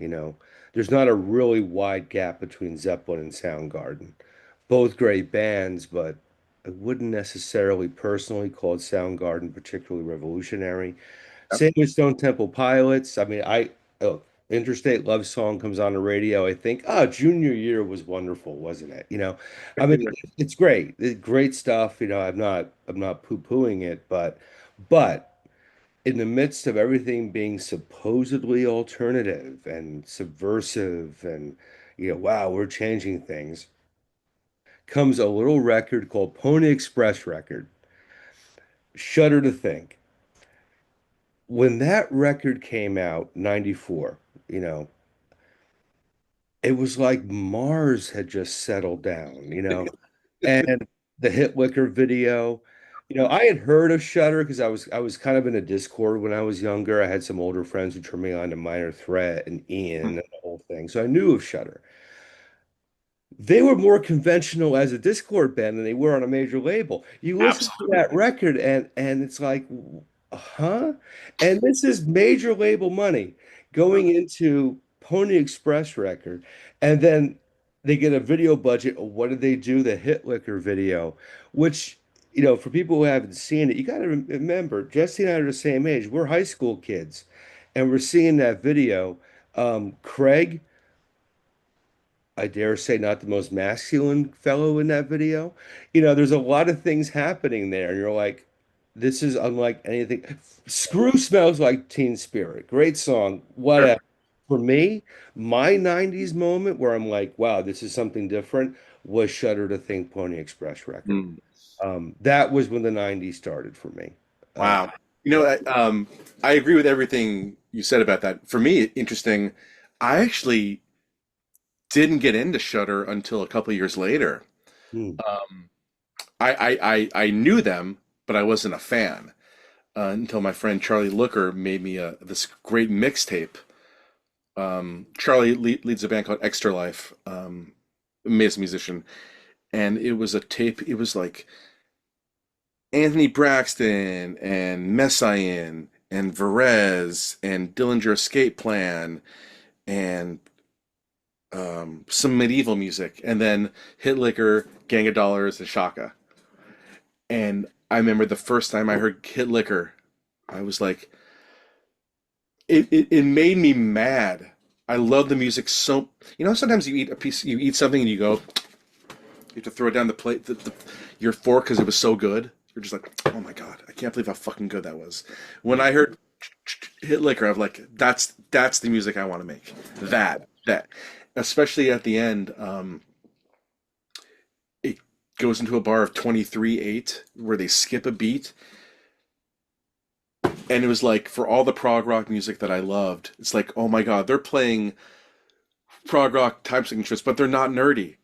There's not a really wide gap between Zeppelin and Soundgarden. Both great bands, but I wouldn't necessarily personally call Soundgarden particularly revolutionary. Yep. Same with Stone Temple Pilots. I mean, oh, Interstate Love Song comes on the radio. I think, Junior Year was wonderful, wasn't it? I mean, it's great. It's great stuff. I'm not poo-pooing it, but in the midst of everything being supposedly alternative and subversive and, wow, we're changing things, comes a little record called Pony Express record, Shudder to Think. When that record came out, 94, you know, it was like Mars had just settled down, and the Hitlicker video, I had heard of Shudder because I was kind of in a Discord when I was younger. I had some older friends who turned me on to Minor Threat and Ian and the whole thing. So I knew of Shudder. They were more conventional as a Discord band than they were on a major label. You listen to Absolutely. that record and it's like, huh? And this is major label money going into Pony Express record. And then they get a video budget. What did they do? The Hit Licker video, which, for people who haven't seen it, you got to remember, Jesse and I are the same age. We're high school kids, and we're seeing that video. Craig, I dare say, not the most masculine fellow in that video. There's a lot of things happening there, and you're like, this is unlike anything. Screw Smells Like Teen Spirit. Great song, Sure. whatever. For me, my 90s moment where I'm like, wow, this is something different was Shudder to Think Pony Express record. Mm. That was when the 90s started for me. Uh, Wow. yeah. I agree with everything you said about that. For me, interesting. I actually didn't get into Shudder until a couple years later. Hmm. Um, I knew them, but I wasn't a fan until my friend Charlie Looker made me this great mixtape. Charlie leads a band called Extra Life, amazing musician, and it was a tape. It was like Anthony Braxton and Messiaen and Varese and Dillinger Escape Plan and some medieval music, and then Hitlicker, Gang of Dollars, and Shaka. And I remember the first time I heard Hitlicker, I was like, it made me mad. I love the music so. Sometimes you eat a piece, you eat something, and you go, you have to throw it down the plate, your fork, because it was so good. You're just like, oh my God, I can't believe how fucking good that was. When I heard Hit Liquor, I'm like, that's the music I want to make. That, especially at the end, it goes into a bar of 23/8 where they skip a beat, and it was like for all the prog rock music that I loved, it's like, oh my God, they're playing prog rock time signatures, but they're not nerdy.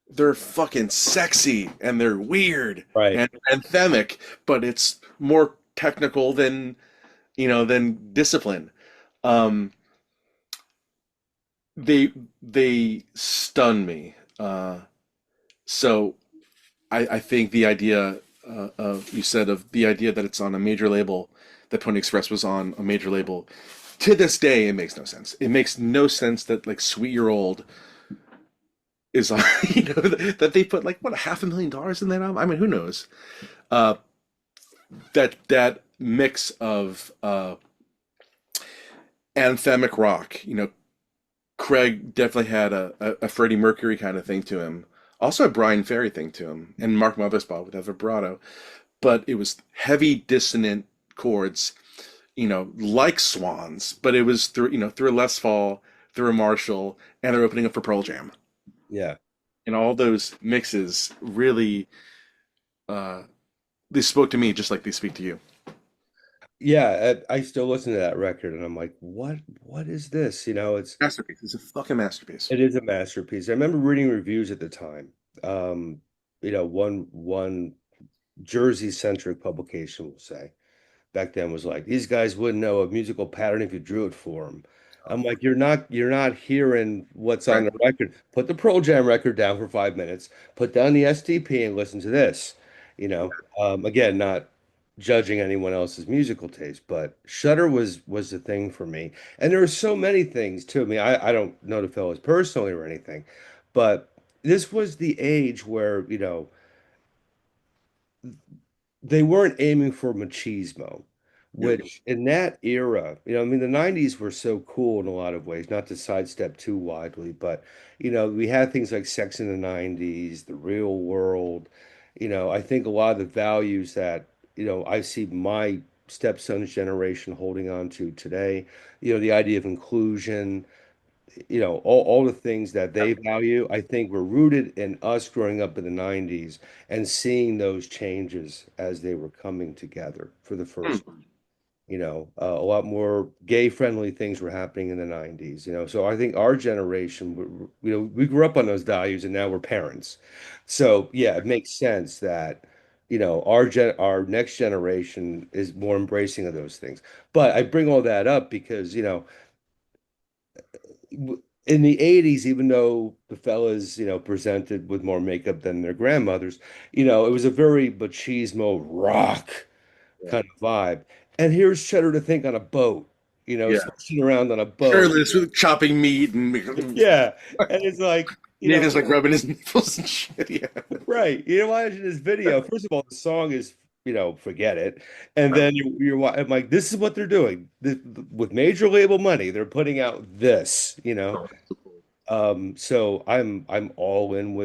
They're fucking sexy and they're weird Right. and anthemic, but it's more technical than then Discipline. Um, they stun me. So I think the idea of you said of the idea that it's on a major label, that Pony Express was on a major label. To this day, it makes no sense. It makes no sense that like Sweet Year Old is on, that they put like what $500,000 in that album. I mean, who knows? Uh, that mix of anthemic rock. Craig definitely had a Freddie Mercury kind of thing to him. Also a Brian Ferry thing to him, and Mark Mothersbaugh with that vibrato. But it was heavy dissonant chords, like Swans, but it was through a Les Paul, through a Marshall, and they're opening up for Pearl Jam. Yeah. And all those mixes really, uh, they spoke to me just like they speak to you. Yeah, I still listen to that record and I'm like, what is this? Masterpiece. It's a fucking masterpiece. It is a masterpiece. I remember reading reviews at the time. Um, one Jersey centric publication will say back then was like, these guys wouldn't know a musical pattern if you drew it for them. I'm like, you're not hearing what's on Right. the record. Put the Pearl Jam record down for 5 minutes, put down the STP and listen to this. Again, not judging anyone else's musical taste, but Shudder was the thing for me. And there are so many things too. I mean, I don't know the fellas personally or anything, but this was the age where, they weren't aiming for machismo, Yep. which in that era, I mean, the 90s were so cool in a lot of ways, not to sidestep too widely, but, we had things like Sex in the 90s, The Real World. I think a lot of the values that, I see my stepson's generation holding on to today, the idea of inclusion, all the things that they value, I think were rooted in us growing up in the 90s and seeing those changes as they were coming together for the Hmm. first. A lot more gay-friendly things were happening in the 90s, So I think our generation, we grew up on those values and now we're parents. So yeah, it makes sense that, our next generation is more embracing of those things. But I bring all that up because, in the 80s, even though the fellas, presented with more makeup than their grandmothers, it was a very machismo rock Yeah. kind of vibe. And here's Cheddar to Think on a boat, Yeah. switching around on a boat. Shirtless with chopping meat and Yeah. And it's like, Nathan's like rubbing his nipples and shit. Yeah. right. Imagine this video. First of all, the song is, forget it. And Right. then I'm like, this is what they're doing. With major label money, they're putting out this. So I'm all in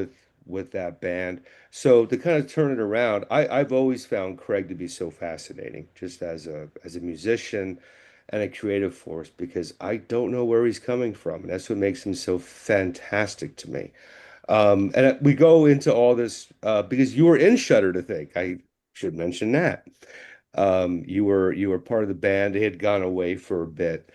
with that band. So to kind of turn it around, I've always found Craig to be so fascinating, just as a musician and a creative force, because I don't know where he's coming from, and that's what makes him so fantastic to me. And we go into all this because you were in Shudder to Think. I should mention that. You were part of the band. They had gone away for a bit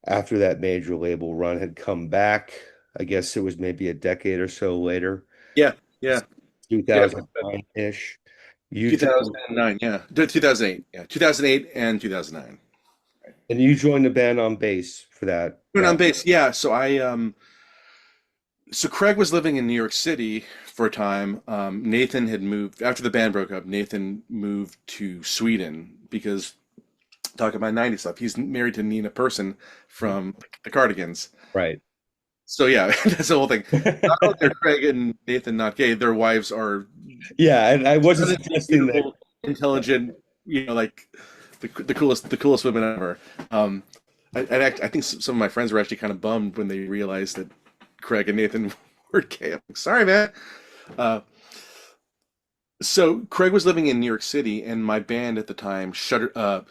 after that major label run, had come back. I guess it was maybe a decade or so later, Yeah. Yeah. Yeah. 2009-ish. You joined, 2009. Yeah. 2008. Yeah. 2008 and 2009. and you joined the band on bass for that. Went on That base. Yeah. So Craig was living in New York City for a time. Nathan had moved after the band broke up. Nathan moved to Sweden because talk about 90s stuff. He's married to Nina Persson from the Cardigans. right. So yeah, that's the whole thing. Not only are Craig and Nathan not gay, their wives are Yeah, and I wasn't stunning, suggesting that. beautiful, intelligent. Like the coolest women ever. I think some of my friends were actually kind of bummed when they realized that Craig and Nathan were gay. I'm like, sorry, man. Uh, so Craig was living in New York City, and my band at the time, my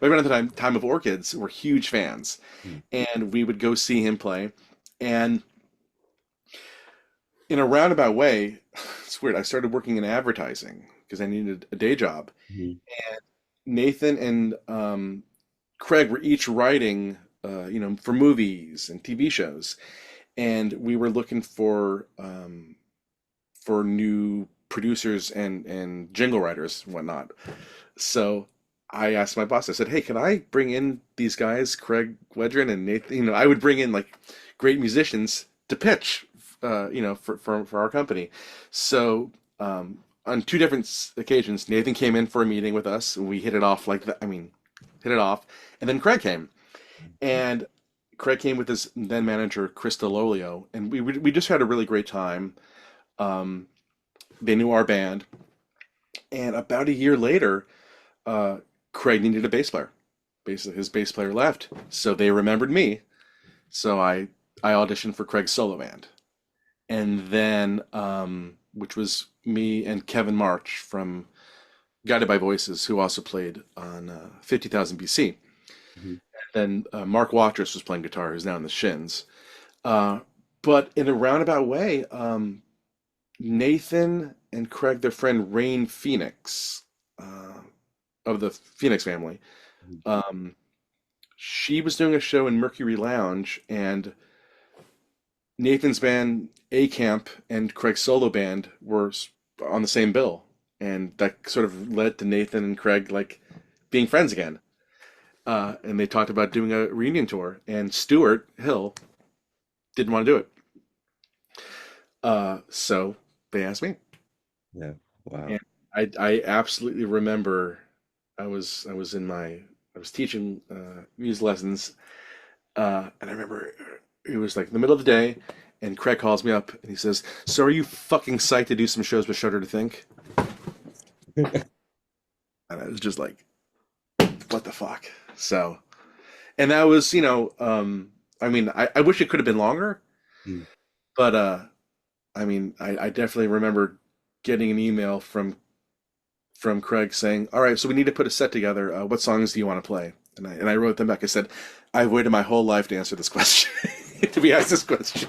band at the time of Orchids, were huge fans, and we would go see him play. And in a roundabout way, it's weird. I started working in advertising because I needed a day job. Mhm. Nathan and Craig were each writing, for movies and TV shows, and we were looking for new producers and jingle writers and whatnot. So I asked my boss, I said, "Hey, can I bring in these guys, Craig Wedren and Nathan? I would bring in like great musicians to pitch, for our company." So, on two different occasions, Nathan came in for a meeting with us, and we hit it off like that. I mean, hit it off, and then Craig came, and Craig came with his then manager, Chris DeLolio, and we just had a really great time. Um, they knew our band, and about a year later, uh, Craig needed a bass player. Basically, his bass player left, so they remembered me. So I auditioned for Craig's solo band, and then which was me and Kevin March from Guided by Voices, who also played on 50,000 BC. Mhm. Then Mark Watrous was playing guitar, who's now in the Shins. Uh, but in a roundabout way, Nathan and Craig, their friend Rain Phoenix, uh, of the Phoenix family, um, she was doing a show in Mercury Lounge, and Nathan's band, A Camp, and Craig's solo band were on the same bill, and that sort of led to Nathan and Craig like being friends again. And they talked about doing a reunion tour, and Stuart Hill didn't want to do it. So they asked me, Yeah. Wow. and I absolutely remember I was teaching music lessons, and I remember it was like the middle of the day, and Craig calls me up and he says, "So are you fucking psyched to do some shows with Shudder to Think?" And I was just like, "What the fuck?" So, and that was, I mean, I wish it could have been longer, Mm. but I mean, I definitely remember getting an email from Craig saying, "All right, so we need to put a set together. What songs do you want to play?" And I wrote them back. I said, "I've waited my whole life to answer this question, to be asked this question.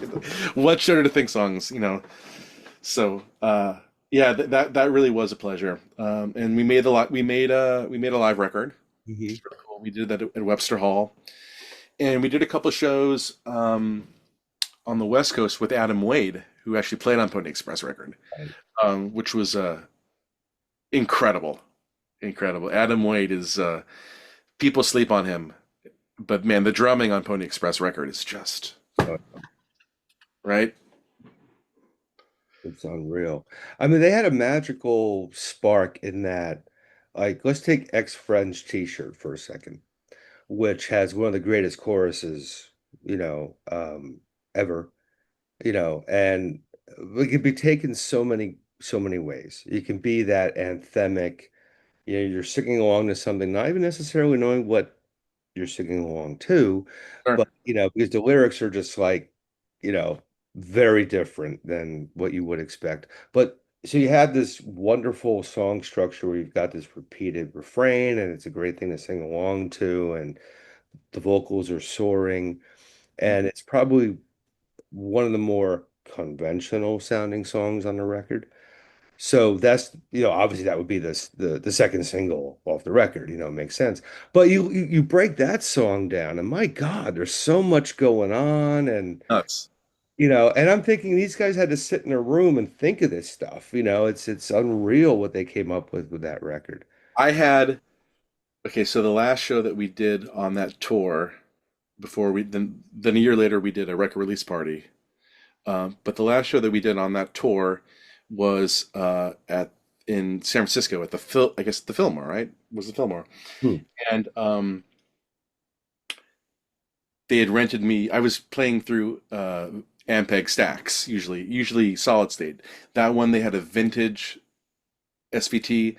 What Shudder to Think songs?" So yeah, that really was a pleasure. And we made a lot. We made a live record. Mhm. It's really cool. We did that at Webster Hall, and we did a couple of shows on the West Coast with Adam Wade, who actually played on Pony Express record, Right. which was incredible, incredible. Adam Wade is people sleep on him, but man, the drumming on Pony Express record is just Oh, right. it's unreal. I mean, they had a magical spark in that, like, let's take X Friends T-shirt for a second, which has one of the greatest choruses, ever, and it can be taken so many ways. You can be that anthemic, you're singing along to something, not even necessarily knowing what you're singing along to, Sure. but because the lyrics are just like, you know, very different than what you would expect. But so you have this wonderful song structure where you've got this repeated refrain, and it's a great thing to sing along to, and the vocals are soaring, and it's probably one of the more conventional sounding songs on the record. So that's, obviously that would be the second single off the record, it makes sense. But you break that song down and my God, there's so much going on and Nuts. and I'm thinking these guys had to sit in a room and think of this stuff. It's unreal what they came up with that record. I had Okay, so the last show that we did on that tour before we then a year later we did a record release party. But the last show that we did on that tour was at in San Francisco at the I guess the Fillmore, right? Was the Fillmore. Hmm. And they had rented me. I was playing through Ampeg stacks, usually solid state. That one they had a vintage SVT.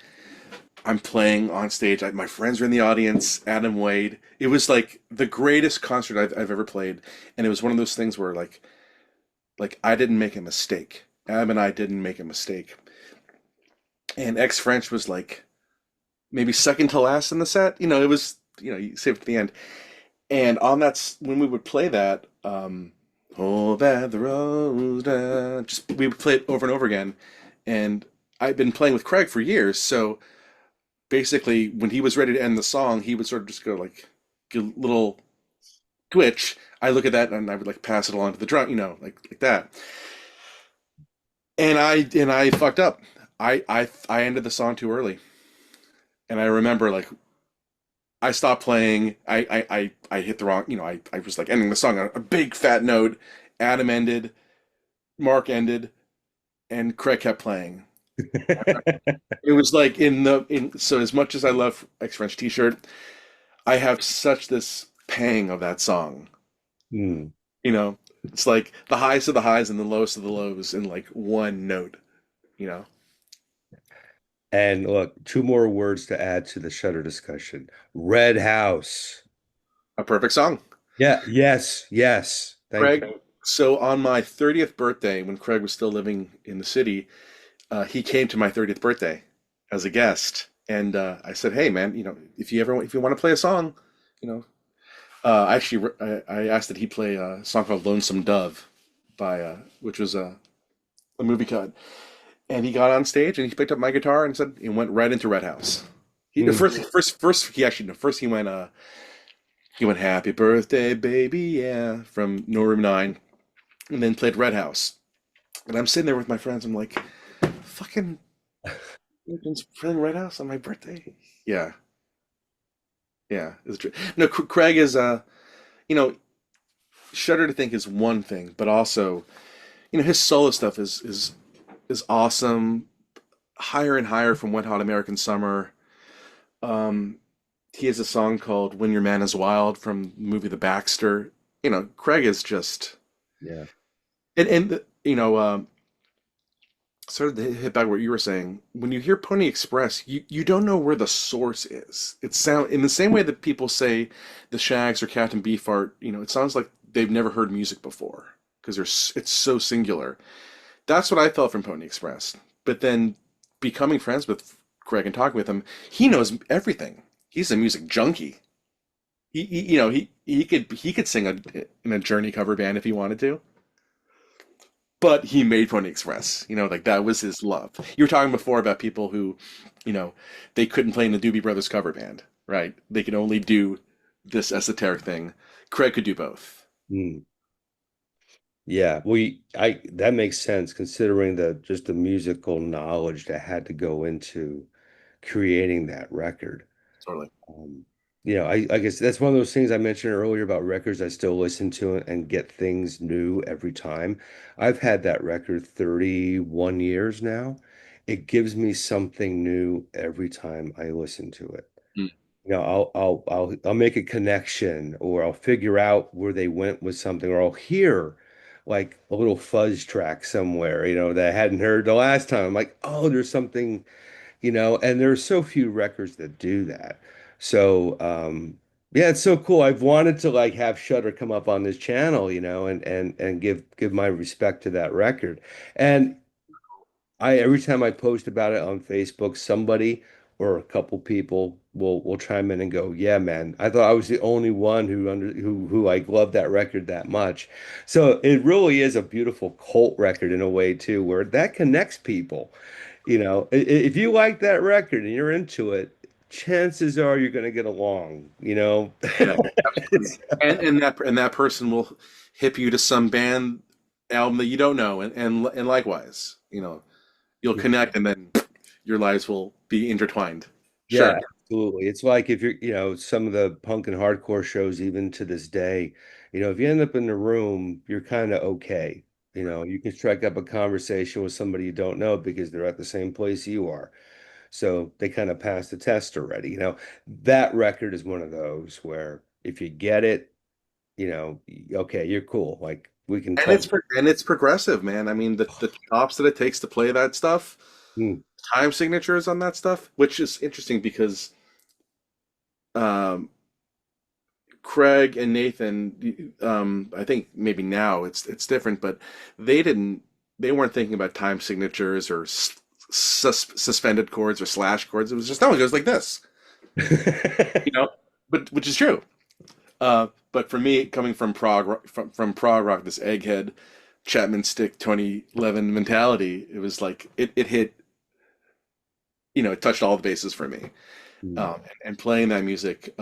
I'm playing on stage. My friends are in the audience. Adam Wade. It was like the greatest concert I've ever played, and it was one of those things where I didn't make a mistake. Ab and I didn't make a mistake, and X French was like maybe second to last in the set. It was you saved it to the end. And on when we would play that, oh that the rose down, just we would play it over and over again. And I'd been playing with Craig for years, so basically when he was ready to end the song, he would sort of just go like get a little twitch. I look at that and I would like pass it along to the drum, like that. And I fucked up. I ended the song too early. And I remember like I stopped playing. I hit the wrong, I was like ending the song on a big fat note. Adam ended, Mark ended, and Craig kept playing. It was like so as much as I love X French T-shirt, I have such this pang of that song. Hmm. You know, it's like the highest of the highs and the lowest of the lows in like one note, you know. And look, two more words to add to the Shutter discussion. Red House. A perfect song. Yeah, yes, yes. Thank Craig, you. so on my 30th birthday, when Craig was still living in the city, he came to my 30th birthday as a guest. And I said, "Hey, man, if you want to play a song, you know, I asked that he play a song called "Lonesome Dove" by which was a movie cut. And he got on stage and he picked up my guitar and said, and went right into Red House. He Hmm. first he actually no, first he went "Happy Birthday, Baby," yeah, from No Room 9, and then played Red House. And I'm sitting there with my friends. I'm like, fucking, you've been playing Red House on my birthday? Yeah, yeah. It's true. No, Craig is you know, Shudder to Think is one thing, but also, his solo stuff is awesome. Higher and Higher from Wet Hot American Summer. Um, he has a song called "When Your Man Is Wild" from the movie The Baxter. Craig is just Yeah. and sort of to hit back what you were saying. When you hear Pony Express, you don't know where the source is. It sound in the same way that people say the Shags or Captain Beefheart. It sounds like they've never heard music before because it's so singular. That's what I felt from Pony Express. But then becoming friends with Craig and talking with him, he knows everything. He's a music junkie. He could sing in a Journey cover band if he wanted to, but he made Pony Express. Like that was his love. You were talking before about people who, you know, they couldn't play in the Doobie Brothers cover band, right? They could only do this esoteric thing. Craig could do both. Hmm. Yeah, I that makes sense considering the just the musical knowledge that had to go into creating that record. Totally. Um, I guess that's one of those things I mentioned earlier about records I still listen to and get things new every time. I've had that record 31 years now. It gives me something new every time I listen to it. Mm. I'll make a connection or I'll figure out where they went with something or I'll hear like a little fuzz track somewhere, that I hadn't heard the last time. I'm like, oh, there's something, and there's so few records that do that. So, yeah, it's so cool. I've wanted to like have Shutter come up on this channel, and give my respect to that record. And I every time I post about it on Facebook, somebody or a couple people will chime in and go, "Yeah, man, I thought I was the only one who like loved that record that much." So it really is a beautiful cult record in a way too, where that connects people. If you like that record and you're into it, chances are you're going to get along. Yeah, absolutely. It's And that person will hip you to some band album that you don't know, and likewise, you'll connect, and then your lives will be intertwined. Yeah, Sure. absolutely. It's like if some of the punk and hardcore shows, even to this day, if you end up in the room, you're kind of okay. You can strike up a conversation with somebody you don't know because they're at the same place you are. So they kind of passed the test already. That record is one of those where if you get it, okay, you're cool. Like we can And talk. it's progressive, man. I mean, the chops that it takes to play that stuff, Hmm. time signatures on that stuff, which is interesting because um, Craig and Nathan, I think maybe now it's different, but they weren't thinking about time signatures or suspended chords or slash chords. It was just no, it goes like this, you know, but which is true. But for me, coming from from prog rock, this egghead Chapman Stick 2011 mentality, it was like it hit, it touched all the bases for me. And playing that music,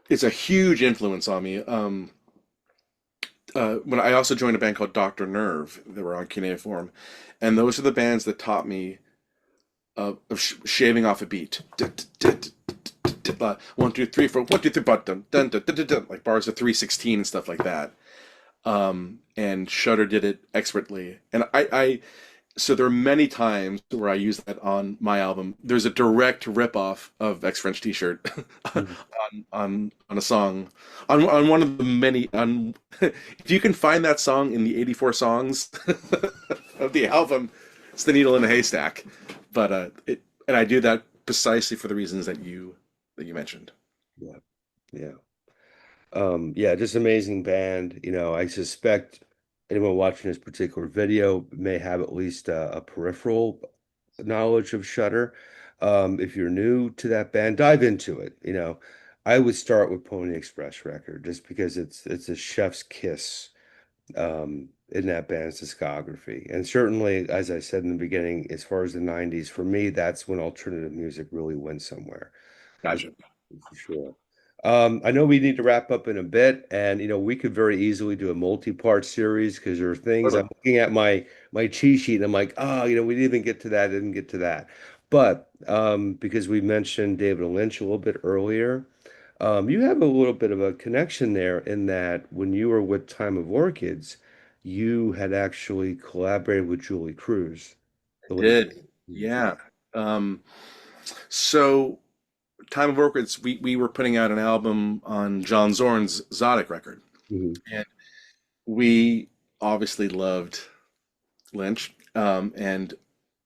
it's a huge influence on me. When I also joined a band called Doctor Nerve, that were on cuneiform, and those are the bands that taught me of shaving off a beat. 1, 2, 3, 4, 1, 2, 3, but dun, dun, dun, dun, dun, dun, like bars of 316 and stuff like that. And Shudder did it expertly. And so there are many times where I use that on my album. There's a direct ripoff of X French T-shirt Mhm. on a song on one of the many on if you can find that song in the 84 songs of the album, it's the needle in a haystack. But and I do that precisely for the reasons that you mentioned. Yeah, yeah. Yeah, just amazing band. I suspect anyone watching this particular video may have at least a peripheral knowledge of Shudder. If you're new to that band, dive into it. I would start with Pony Express record just because it's a chef's kiss in that band's discography. And certainly, as I said in the beginning, as far as the 90s, for me, that's when alternative music really went somewhere. Gotcha. For sure. I know we need to wrap up in a bit, and we could very easily do a multi-part series because there are things I'm Totally. looking at my cheat sheet, and I'm like, we didn't even get to that, didn't get to that. But because we mentioned David Lynch a little bit earlier, you have a little bit of a connection there in that when you were with Time of Orchids, you had actually collaborated with Julie Cruz, the late. Did. Yeah. Um, so Time of Orchids, we were putting out an album on John Zorn's Zodic record. Mhm. And we obviously loved Lynch, and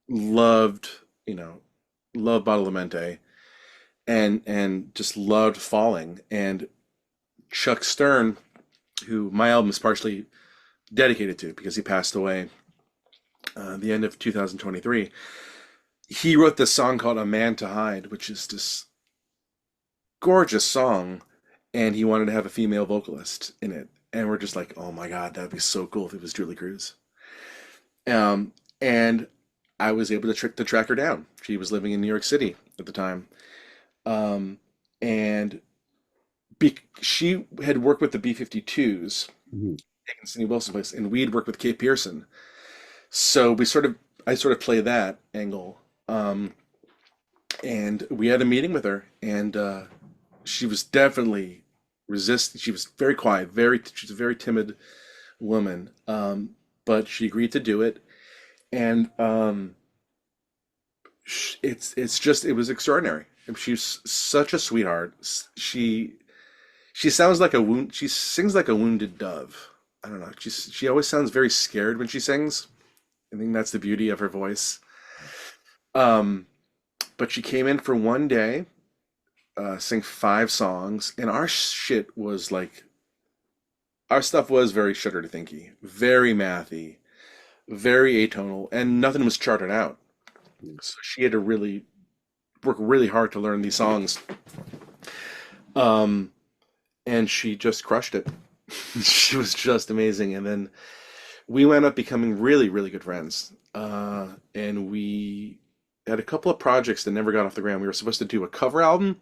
loved, you know, loved Badalamenti and just loved Falling. And Chuck Stern, who my album is partially dedicated to because he passed away the end of 2023, he wrote this song called A Man to Hide, which is this gorgeous song, and he wanted to have a female vocalist in it. And we're just like, oh my God, that'd be so cool if it was Julie Cruz. And I was able to track her down. She was living in New York City at the time. Um, and she had worked with the B-52s, Mhm. taking Cindy Wilson's place, and we'd worked with Kate Pearson. So I sort of play that angle. And we had a meeting with her, and she was definitely resist. She was very quiet, she's a very timid woman. But she agreed to do it, and it was extraordinary. She's such a sweetheart. She sounds like a wound. She sings like a wounded dove. I don't know. She always sounds very scared when she sings. I think that's the beauty of her voice. Um, but she came in for one day, sing 5 songs, and our stuff was very Shudder to Thinky, very mathy, very atonal, and nothing was charted out. So she had to really work really hard to learn these songs. Um, and she just crushed it. She was just amazing. And then we wound up becoming really, really good friends. And we had a couple of projects that never got off the ground. We were supposed to do a cover album.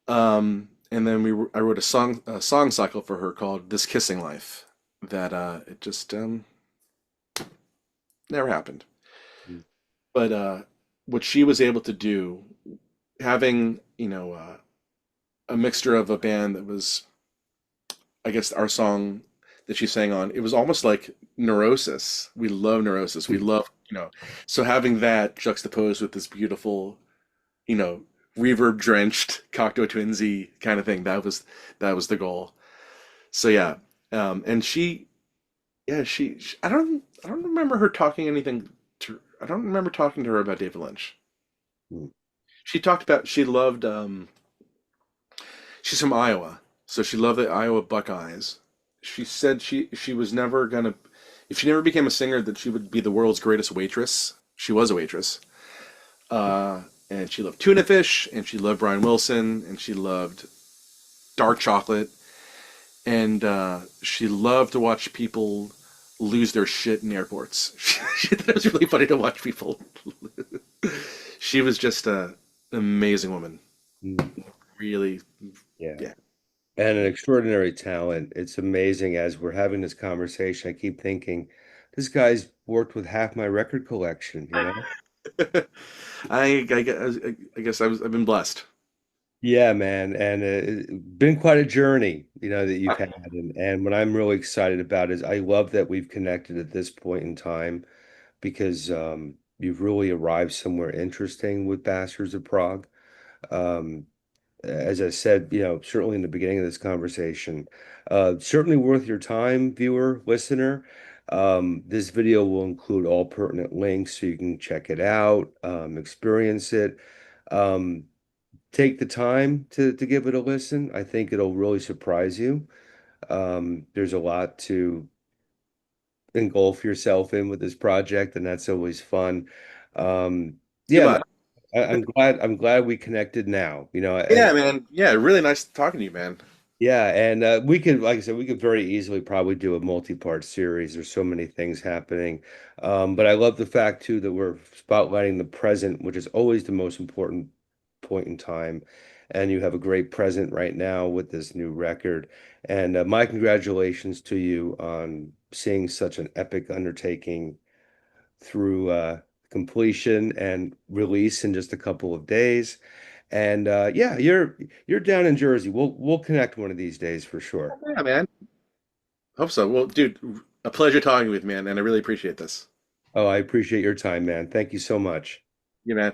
And then I wrote a song cycle for her called This Kissing Life that it just never happened. But what she was able to do, having, a mixture of a band that was, I guess, our song that she sang on, it was almost like Neurosis. We love Neurosis. We love, so having that juxtaposed with this beautiful, you know, reverb drenched Cocteau Twinsy kind of thing, that was the goal. So yeah, and yeah, I don't remember her talking anything I don't remember talking to her about David Lynch. Mhm. She talked about she loved she's from Iowa, so she loved the Iowa Buckeyes. She said she was never gonna, if she never became a singer, that she would be the world's greatest waitress. She was a waitress. And she loved tuna fish, and she loved Brian Wilson, and she loved dark chocolate, and she loved to watch people lose their shit in airports. She thought it was really funny to watch people. She was just an amazing woman. Mhm. Really, Yeah. yeah. And an extraordinary talent. It's amazing as we're having this conversation. I keep thinking, this guy's worked with half my record collection, you know? I guess I've been blessed. Yeah, man, and it's been quite a journey, that you've had, and what I'm really excited about is I love that we've connected at this point in time because you've really arrived somewhere interesting with Bastards of Prague. Um, as I said, certainly in the beginning of this conversation, certainly worth your time, viewer, listener. This video will include all pertinent links so you can check it out, experience it. Um, Take the time to give it a listen. I think it'll really surprise you. There's a lot to engulf yourself in with this project, and that's always fun. Too Yeah, man, much. I'm glad we connected now. Yeah, man. Yeah, really nice talking to you, man. Yeah, and we could, like I said, we could very easily probably do a multi-part series. There's so many things happening. But I love the fact too that we're spotlighting the present, which is always the most important point in time. And you have a great present right now with this new record. And my congratulations to you on seeing such an epic undertaking through completion and release in just a couple of days. And yeah, you're down in Jersey. We'll connect one of these days for sure. Yeah, man. Hope so. Well, dude, a pleasure talking with you, man, and I really appreciate this. Oh, I appreciate your time, man. Thank you so much. You, man.